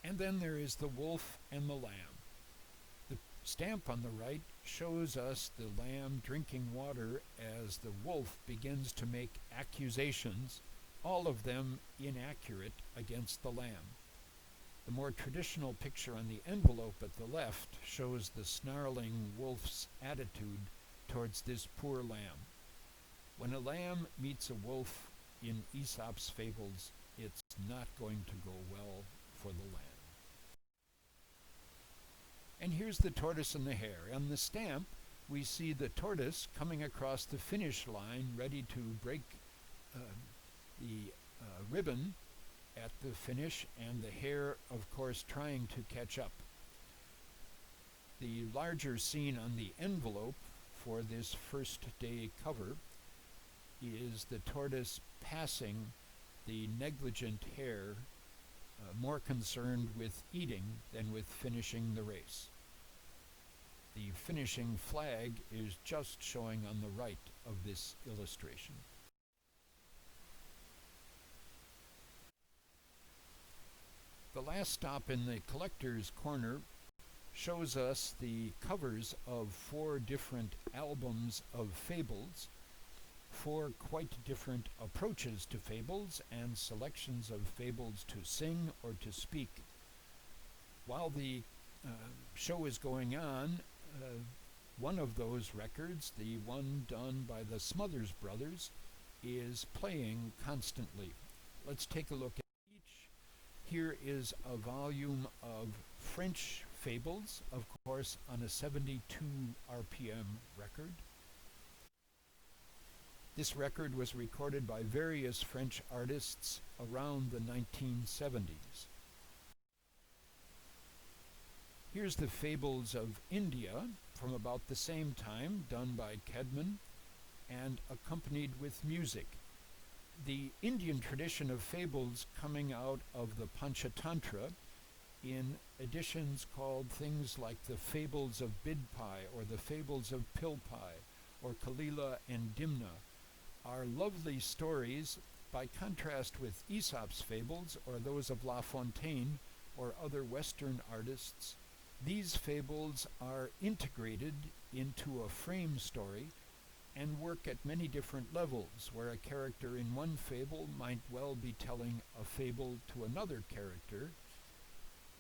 Speaker 1: And then there is the wolf and the lamb. The stamp on the right shows us the lamb drinking water as the wolf begins to make accusations, all of them inaccurate, against the lamb. The more traditional picture on the envelope at the left shows the snarling wolf's attitude towards this poor lamb. When a lamb meets a wolf in Aesop's fables, it's not going to go well for the lamb. And here's the tortoise and the hare. On the stamp, we see the tortoise coming across the finish line, ready to break the ribbon at the finish, and the hare, of course, trying to catch up. The larger scene on the envelope for this first day cover is the tortoise passing the negligent hare, more concerned with eating than with finishing the race. The finishing flag is just showing on the right of this illustration. The last stop in the collector's corner shows us the covers of 4 different albums of fables, 4 quite different approaches to fables and selections of fables to sing or to speak. While the show is going on, one of those records, the one done by the Smothers Brothers, is playing constantly. Let's take a look at each. Here is a volume of French fables, of course, on a 72 RPM record. This record was recorded by various French artists around the 1970s. Here's the Fables of India from about the same time, done by Kedman and accompanied with music. The Indian tradition of fables coming out of the Panchatantra in editions called things like the Fables of Bidpai or the Fables of Pilpai or Kalila and Dimna are lovely stories. By contrast with Aesop's fables or those of La Fontaine or other Western artists, these fables are integrated into a frame story and work at many different levels, where a character in one fable might well be telling a fable to another character,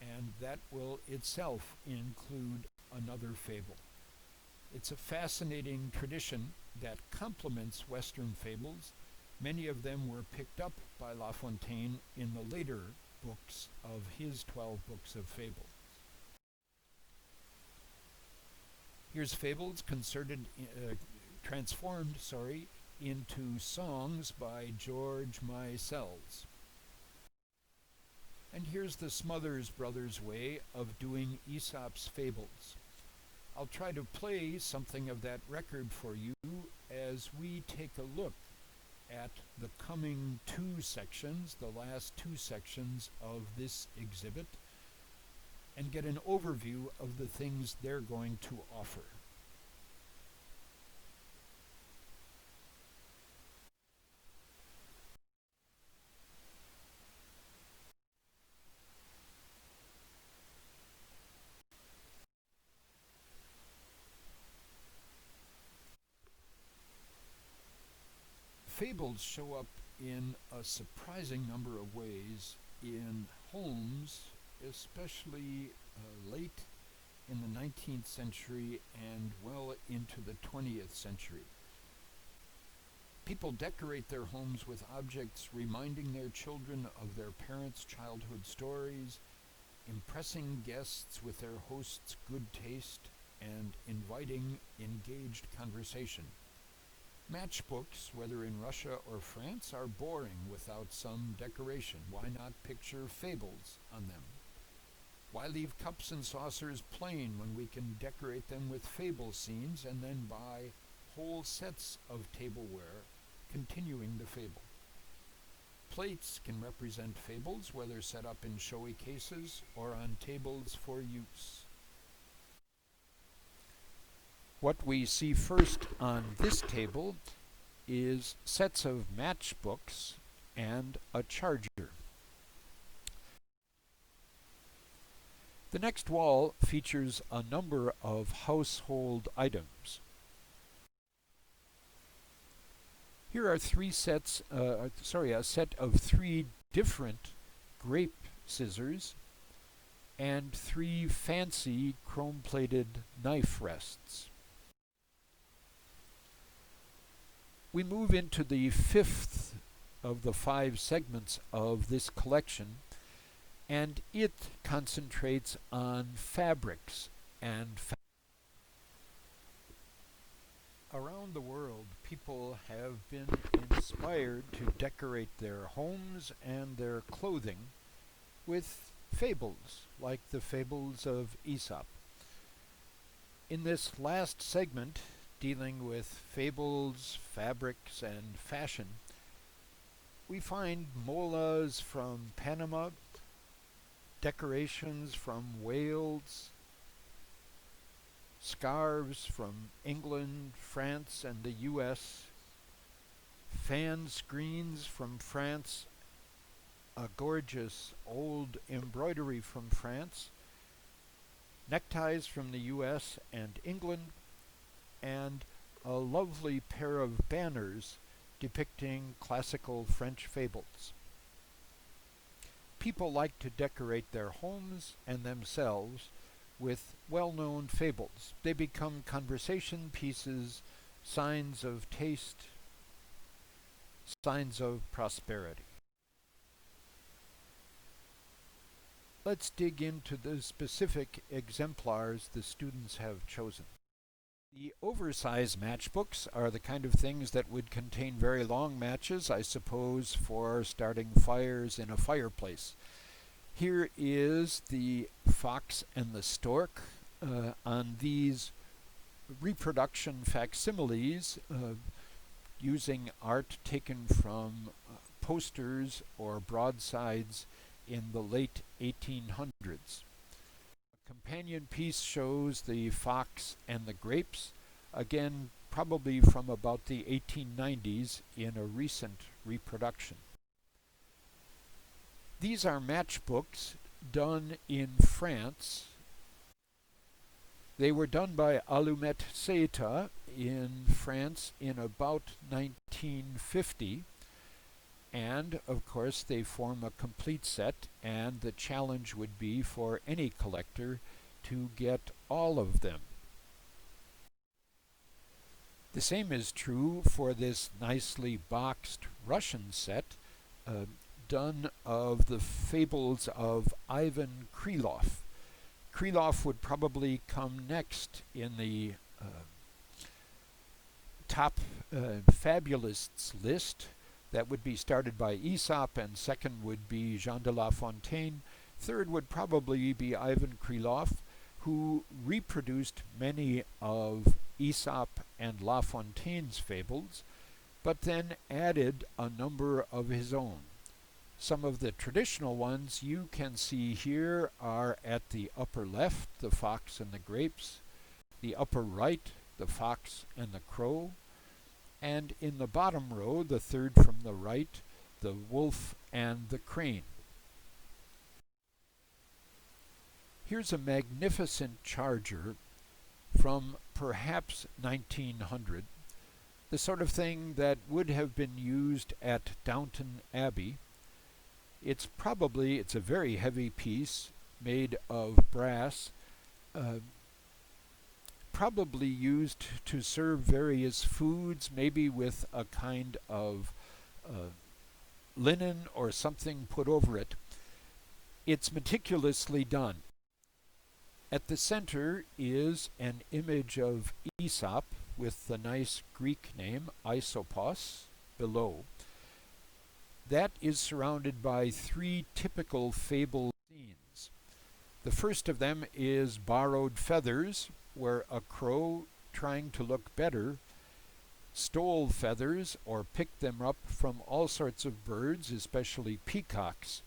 Speaker 1: and that will itself include another fable. It's a fascinating tradition that complements Western fables. Many of them were picked up by La Fontaine in the later books of his 12 books of fables. Here's fables transformed into songs by George Mysells. And here's the Smothers Brothers' way of doing Aesop's fables. I'll try to play something of that record for you as we take a look at the coming 2 sections, the last 2 sections of this exhibit, and get an overview of the things they're going to offer. Fables show up in a surprising number of ways in homes, especially late in the 19th century and well into the 20th century. People decorate their homes with objects reminding their children of their parents' childhood stories, impressing guests with their host's good taste, and inviting engaged conversation. Matchbooks, whether in Russia or France, are boring without some decoration. Why not picture fables on them? Why leave cups and saucers plain when we can decorate them with fable scenes and then buy whole sets of tableware continuing the fable? Plates can represent fables, whether set up in showy cases or on tables for use. What we see first on this table is sets of matchbooks and a charger. The next wall features a number of household items. Here are a set of 3 different grape scissors and 3 fancy chrome-plated knife rests. We move into the 5th of the 5 segments of this collection, and it concentrates on fabrics and around the world, people have been inspired to decorate their homes and their clothing with fables, like the fables of Aesop. In this last segment, dealing with fables, fabrics, and fashion, we find molas from Panama, decorations from Wales, scarves from England, France, and the US, fan screens from France, a gorgeous old embroidery from France, neckties from the US and England, and a lovely pair of banners depicting classical French fables. People like to decorate their homes and themselves with well-known fables. They become conversation pieces, signs of taste, signs of prosperity. Let's dig into the specific exemplars the students have chosen. The oversized matchbooks are the kind of things that would contain very long matches, I suppose, for starting fires in a fireplace. Here is the fox and the stork on these reproduction facsimiles using art taken from posters or broadsides in the late 1800s. A companion piece shows the fox and the grapes, again probably from about the 1890s in a recent reproduction. These are matchbooks done in France. They were done by Allumette Seita in France in about 1950, and of course they form a complete set, and the challenge would be for any collector to get all of them. The same is true for this nicely boxed Russian set, done of the fables of Ivan Krylov. Krylov would probably come next in the top fabulists list. That would be started by Aesop, and second would be Jean de La Fontaine. Third would probably be Ivan Krylov, who reproduced many of Aesop and La Fontaine's fables, but then added a number of his own. Some of the traditional ones you can see here are at the upper left, the fox and the grapes, the upper right, the fox and the crow, and in the bottom row, the third from the right, the wolf and the crane. Here's a magnificent charger from perhaps 1900, the sort of thing that would have been used at Downton Abbey. It's a very heavy piece made of brass, uh, probably used to serve various foods, maybe with a kind of uh, linen or something put over it. It's meticulously done. At the center is an image of Aesop with the nice Greek name Isopos below. That is surrounded by three typical fable scenes. The first of them is borrowed feathers, where a crow, trying to look better, stole feathers or picked them up from all sorts of birds, especially peacocks,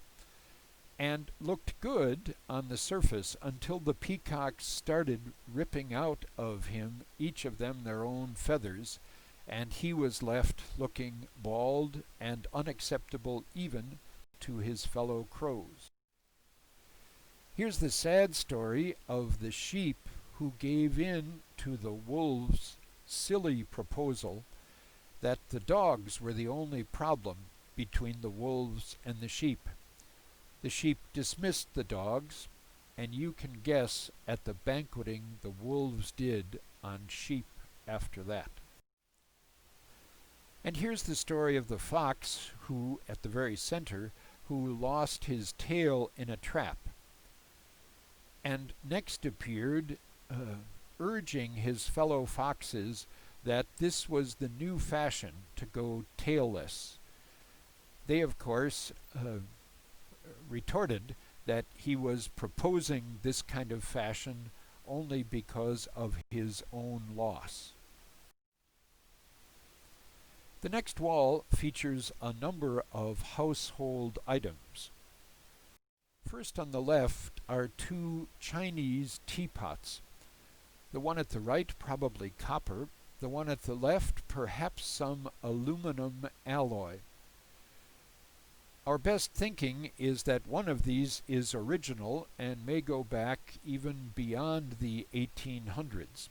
Speaker 1: and looked good on the surface until the peacocks started ripping out of him, each of them their own feathers, and he was left looking bald and unacceptable even to his fellow crows. Here's the sad story of the sheep who gave in to the wolves' silly proposal that the dogs were the only problem between the wolves and the sheep. The sheep dismissed the dogs, and you can guess at the banqueting the wolves did on sheep after that. And here's the story of the fox who, at the very center, who lost his tail in a trap. And next appeared, urging his fellow foxes that this was the new fashion to go tailless. They, of course, retorted that he was proposing this kind of fashion only because of his own loss. The next wall features a number of household items. First on the left are two Chinese teapots. The one at the right, probably copper. The one at the left, perhaps some aluminum alloy. Our best thinking is that one of these is original and may go back even beyond the 1800s,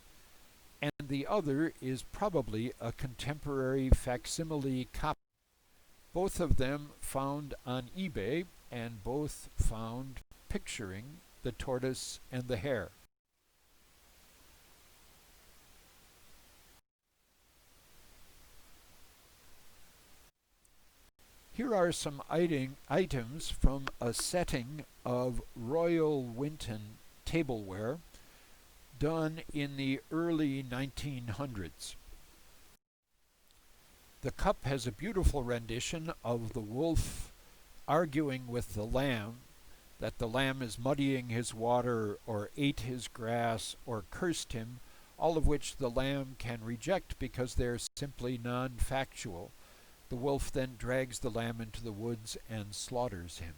Speaker 1: and the other is probably a contemporary facsimile copy. Both of them found on eBay, and both found picturing the tortoise and the hare. Here are some items from a setting of Royal Winton tableware done in the early 1900s. The cup has a beautiful rendition of the wolf arguing with the lamb, that the lamb is muddying his water or ate his grass or cursed him, all of which the lamb can reject because they're simply non-factual. The wolf then drags the lamb into the woods and slaughters him.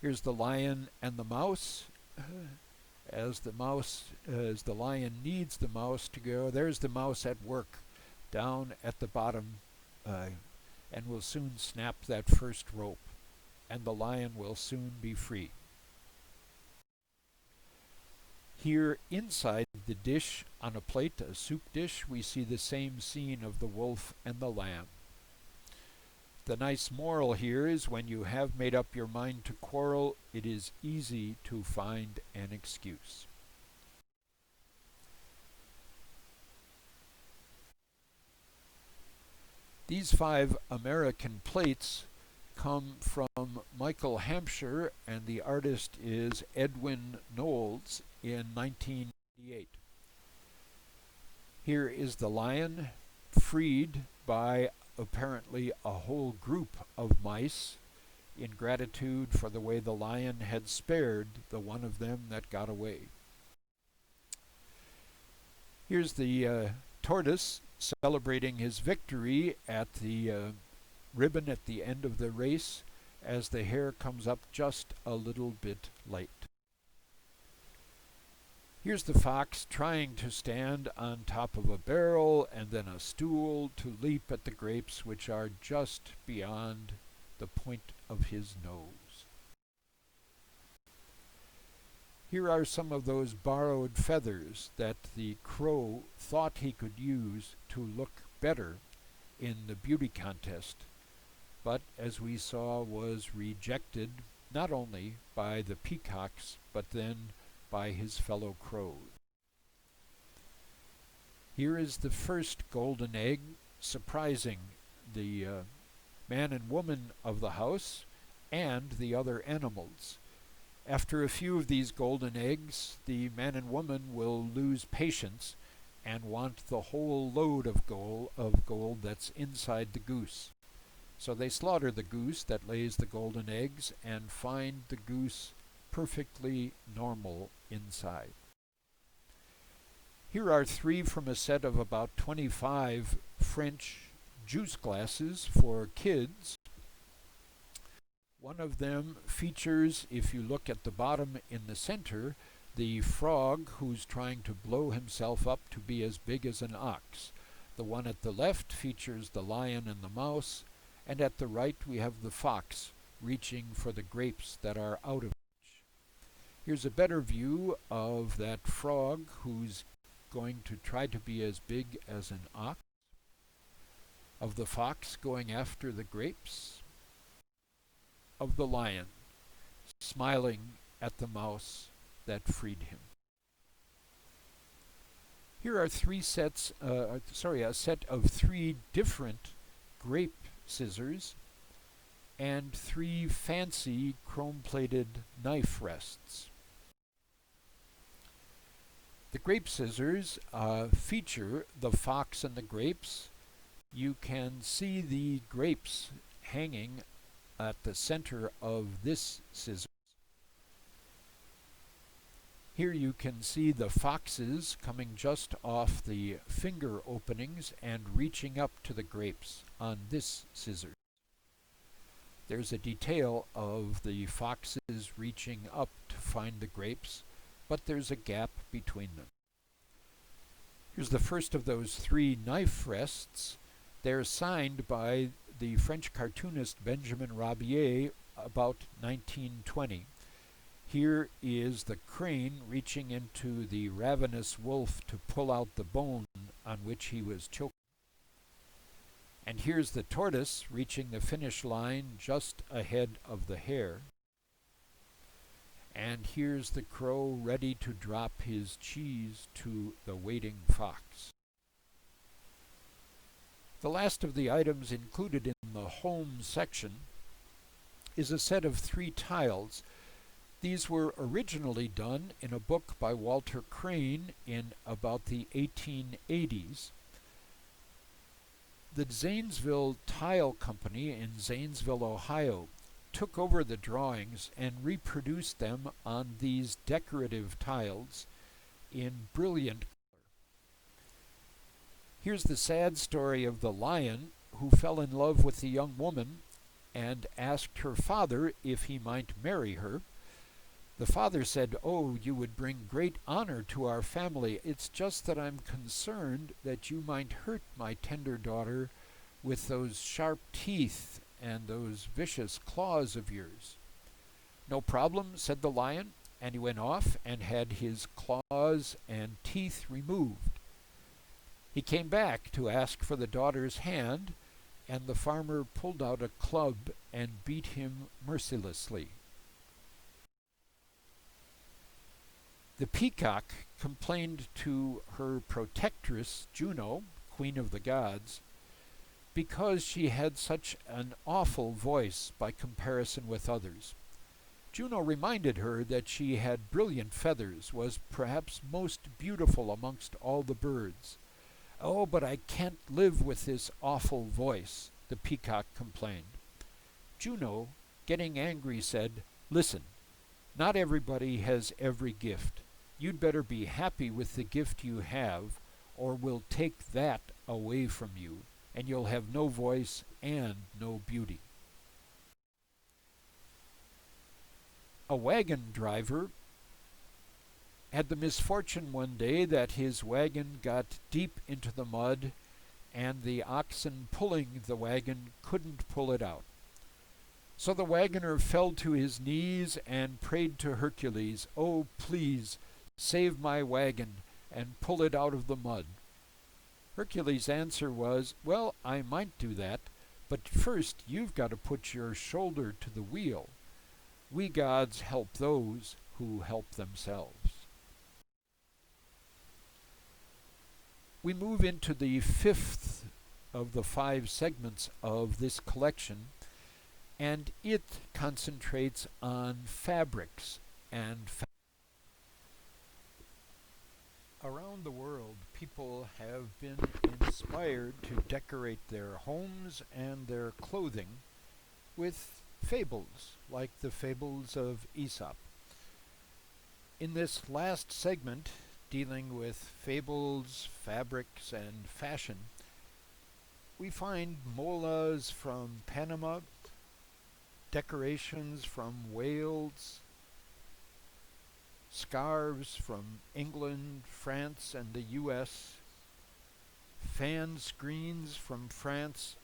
Speaker 1: Here's the lion and the mouse. As the lion needs the mouse to go, there's the mouse at work down at the bottom, and will soon snap that first rope, and the lion will soon be free. Here inside the dish on a plate, a soup dish, we see the same scene of the wolf and the lamb. The nice moral here is when you have made up your mind to quarrel, it is easy to find an excuse. These 5 American plates come from Michael Hampshire, and the artist is Edwin Knowles in 1988. Here is the lion freed by apparently a whole group of mice in gratitude for the way the lion had spared the one of them that got away. Here's the tortoise celebrating his victory at the ribbon at the end of the race as the hare comes up just a little bit late. Here's the fox trying to stand on top of a barrel and then a stool to leap at the grapes which are just beyond the point of his nose. Here are some of those borrowed feathers that the crow thought he could use to look better in the beauty contest, but as we saw was rejected not only by the peacocks but then by his fellow crows. Here is the first golden egg, surprising the man and woman of the house and the other animals. After a few of these golden eggs, the man and woman will lose patience and want the whole load of gold that's inside the goose. So they slaughter the goose that lays the golden eggs and find the goose perfectly normal inside. Here are 3 from a set of about 25 French juice glasses for kids. One of them features, if you look at the bottom in the center, the frog who's trying to blow himself up to be as big as an ox. The one at the left features the lion and the mouse, and at the right we have the fox reaching for the grapes that are out of reach. Here's a better view of that frog who's going to try to be as big as an ox, of the fox going after the grapes, of the lion smiling at the mouse that freed him. Here are a set of 3 different grape scissors and 3 fancy chrome-plated knife rests. The grape scissors feature the fox and the grapes. You can see the grapes hanging at the center of this scissors. Here you can see the foxes coming just off the finger openings and reaching up to the grapes on this scissors. There's a detail of the foxes reaching up to find the grapes, but there's a gap between them. Here's the first of those 3 knife rests. They're signed by the French cartoonist Benjamin Rabier about 1920. Here is the crane reaching into the ravenous wolf to pull out the bone on which he was choking. And here's the tortoise reaching the finish line just ahead of the hare. And here's the crow ready to drop his cheese to the waiting fox. The last of the items included in the home section is a set of 3 tiles. These were originally done in a book by Walter Crane in about the 1880s. The Zanesville Tile Company in Zanesville, Ohio, took over the drawings and reproduced them on these decorative tiles in brilliant color. Here's the sad story of the lion who fell in love with the young woman and asked her father if he might marry her. The father said, "Oh, you would bring great honor to our family. It's just that I'm concerned that you might hurt my tender daughter with those sharp teeth and those vicious claws of yours." "No problem," said the lion, and he went off and had his claws and teeth removed. He came back to ask for the daughter's hand, and the farmer pulled out a club and beat him mercilessly. The peacock complained to her protectress, Juno, queen of the gods, because she had such an awful voice by comparison with others. Juno reminded her that she had brilliant feathers, was perhaps most beautiful amongst all the birds. "Oh, but I can't live with this awful voice," the peacock complained. Juno, getting angry, said, "Listen, not everybody has every gift. You'd better be happy with the gift you have, or we'll take that away from you, and you'll have no voice and no beauty." A wagon driver had the misfortune one day that his wagon got deep into the mud, and the oxen pulling the wagon couldn't pull it out. So the wagoner fell to his knees and prayed to Hercules, "Oh, please, save my wagon and pull it out of the mud." Hercules' answer was, "Well, I might do that, but first you've got to put your shoulder to the wheel. We gods help those who help themselves." We move into the fifth of the 5 segments of this collection, and it concentrates on fabrics and around the world, people have been inspired to decorate their homes and their clothing with fables, like the fables of Aesop. In this last segment, dealing with fables, fabrics, and fashion, we find molas from Panama, decorations from Wales, scarves from England, France, and the US, fan screens from France,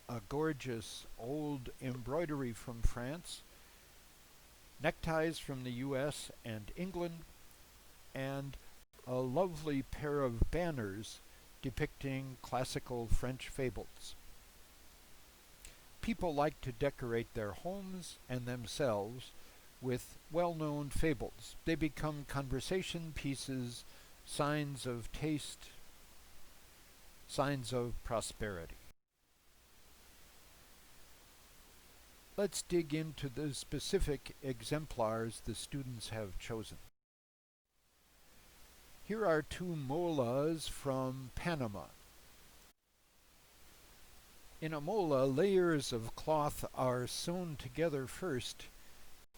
Speaker 1: a gorgeous old embroidery from France, neckties from the US and England, and a lovely pair of banners depicting classical French fables. People like to decorate their homes and themselves with well-known fables. They become conversation pieces, signs of taste, signs of prosperity. Let's dig into the specific exemplars the students have chosen. Here are 2 molas from Panama. In a mola, layers of cloth are sewn together first,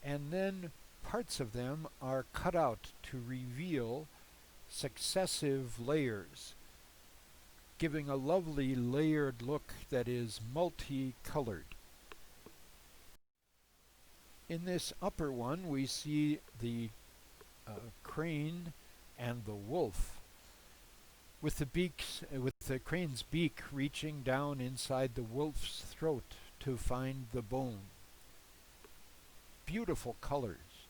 Speaker 1: and then parts of them are cut out to reveal successive layers, giving a lovely layered look that is multicolored. In this upper one, we see the crane and the wolf, with the crane's beak reaching down inside the wolf's throat to find the bone. Beautiful colors.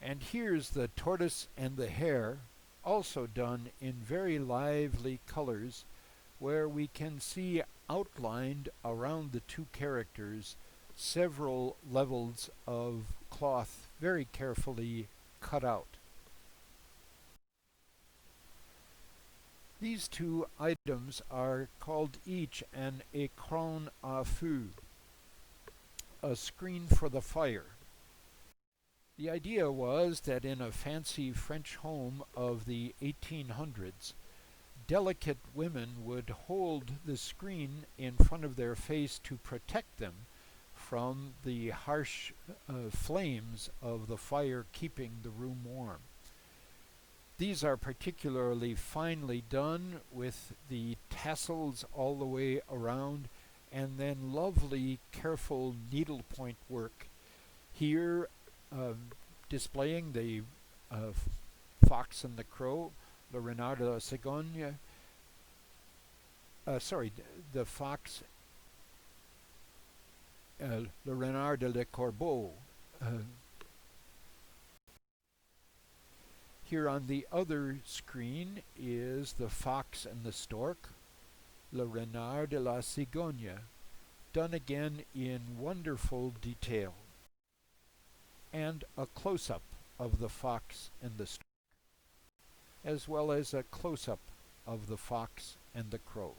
Speaker 1: And here's the tortoise and the hare, also done in very lively colors, where we can see outlined around the 2 characters several levels of cloth very carefully cut out. These 2 items are called each an écran à feu, a screen for the fire. The idea was that in a fancy French home of the 1800s, delicate women would hold the screen in front of their face to protect them from the harsh flames of the fire keeping the room warm. These are particularly finely done, with the tassels all the way around, and then lovely, careful needlepoint work. Here, displaying the fox and the crow, le renard de la cigogne, the fox, le renard de le corbeau. Here on the other screen is the fox and the stork, le renard de la cigogne, done again in wonderful detail, and a close-up of the fox and the stork, as well as a close-up of the fox and the crow.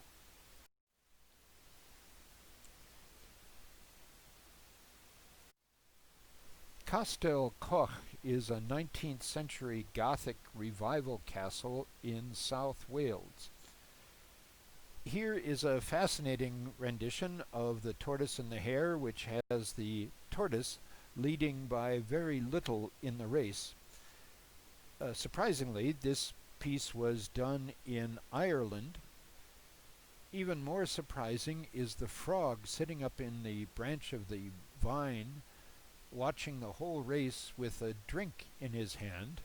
Speaker 1: Castel Coch is a 19th century Gothic revival castle in South Wales. Here is a fascinating rendition of the tortoise and the hare, which has the tortoise leading by very little in the race. Surprisingly, this piece was done in Ireland. Even more surprising is the frog sitting up in the branch of the vine, watching the whole race with a drink in his hand,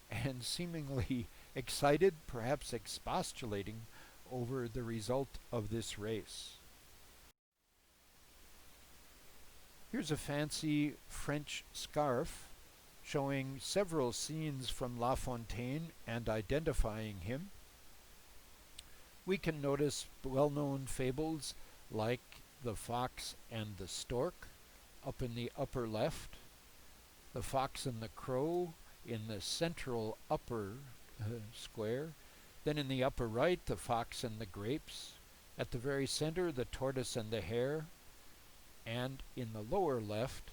Speaker 1: and seemingly excited, perhaps expostulating over the result of this race. Here's a fancy French scarf showing several scenes from La Fontaine and identifying him. We can notice well-known fables like The Fox and the Stork up in the upper left, The Fox and the Crow in the central upper square, then in the upper right, The Fox and the Grapes, at the very center, The Tortoise and the Hare, and in the lower left,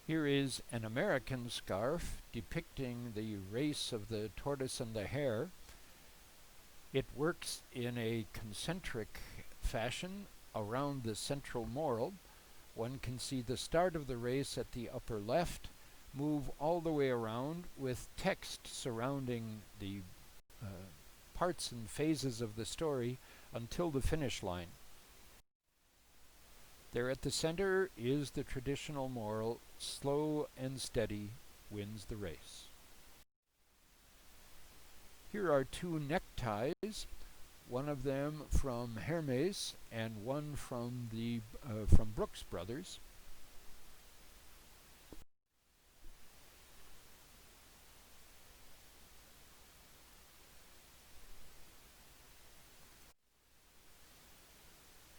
Speaker 1: here is an American scarf depicting the race of the tortoise and the hare. It works in a concentric fashion around the central moral. One can see the start of the race at the upper left, move all the way around with text surrounding the parts and phases of the story until the finish line. There at the center is the traditional moral, slow and steady wins the race. Here are two neckties, one of them from Hermes and one from Brooks Brothers.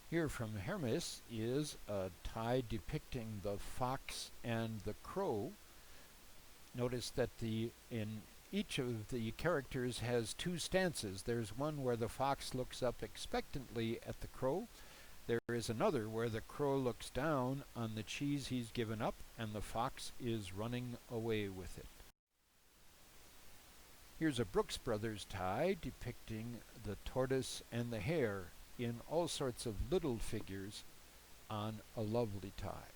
Speaker 1: Here from Hermes is a tie depicting the fox and the crow. Notice that in each of the characters has two stances. There's one where the fox looks up expectantly at the crow. There is another where the crow looks down on the cheese he's given up and the fox is running away with it. Here's a Brooks Brothers tie depicting the tortoise and the hare in all sorts of little figures on a lovely tie.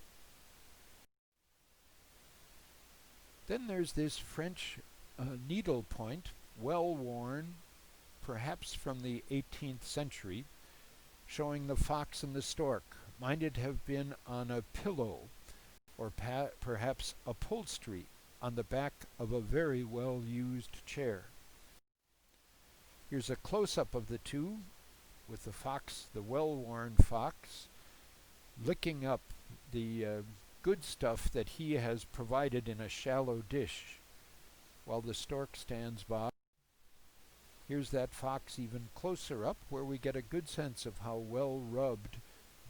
Speaker 1: Then there's this French needlepoint, well worn, perhaps from the 18th century, showing the fox and the stork. Might it have been on a pillow or perhaps upholstery on the back of a very well-used chair. Here's a close-up of the two, with the fox, the well-worn fox, licking up the good stuff that he has provided in a shallow dish, while the stork stands by. Here's that fox even closer up, where we get a good sense of how well rubbed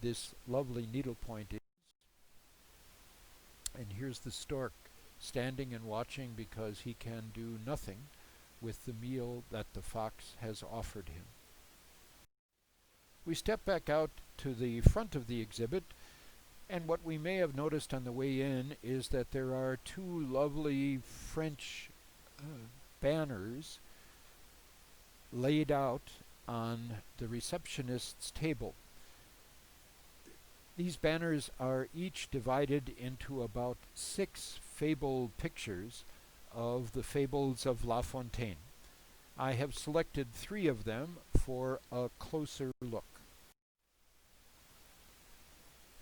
Speaker 1: this lovely needlepoint is. And here's the stork standing and watching because he can do nothing with the meal that the fox has offered him. We step back out to the front of the exhibit, and what we may have noticed on the way in is that there are two lovely French banners laid out on the receptionist's table. These banners are each divided into about 6 fable pictures of the fables of La Fontaine. I have selected 3 of them for a closer look.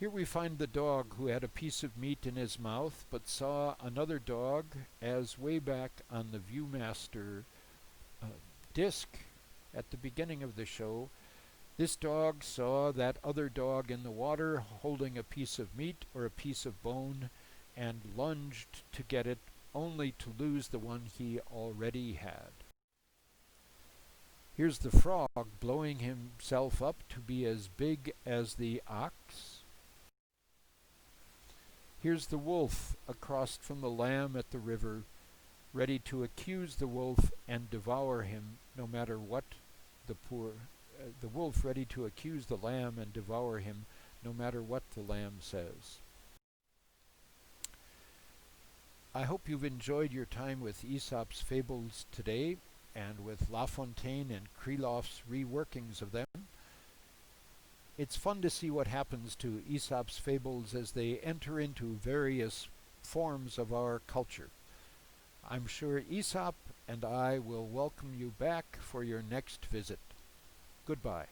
Speaker 1: Here we find the dog who had a piece of meat in his mouth but saw another dog, as way back on the Viewmaster disc at the beginning of the show. This dog saw that other dog in the water holding a piece of meat or a piece of bone and lunged to get it, only to lose the one he already had. Here's the frog blowing himself up to be as big as the ox. Here's the wolf across from the lamb at the river, ready to accuse the wolf and devour him no matter what. The wolf ready to accuse the lamb and devour him no matter what the lamb says. I hope you've enjoyed your time with Aesop's Fables today and with La Fontaine and Krylov's reworkings of them. It's fun to see what happens to Aesop's Fables as they enter into various forms of our culture. I'm sure Aesop and I will welcome you back for your next visit. Goodbye.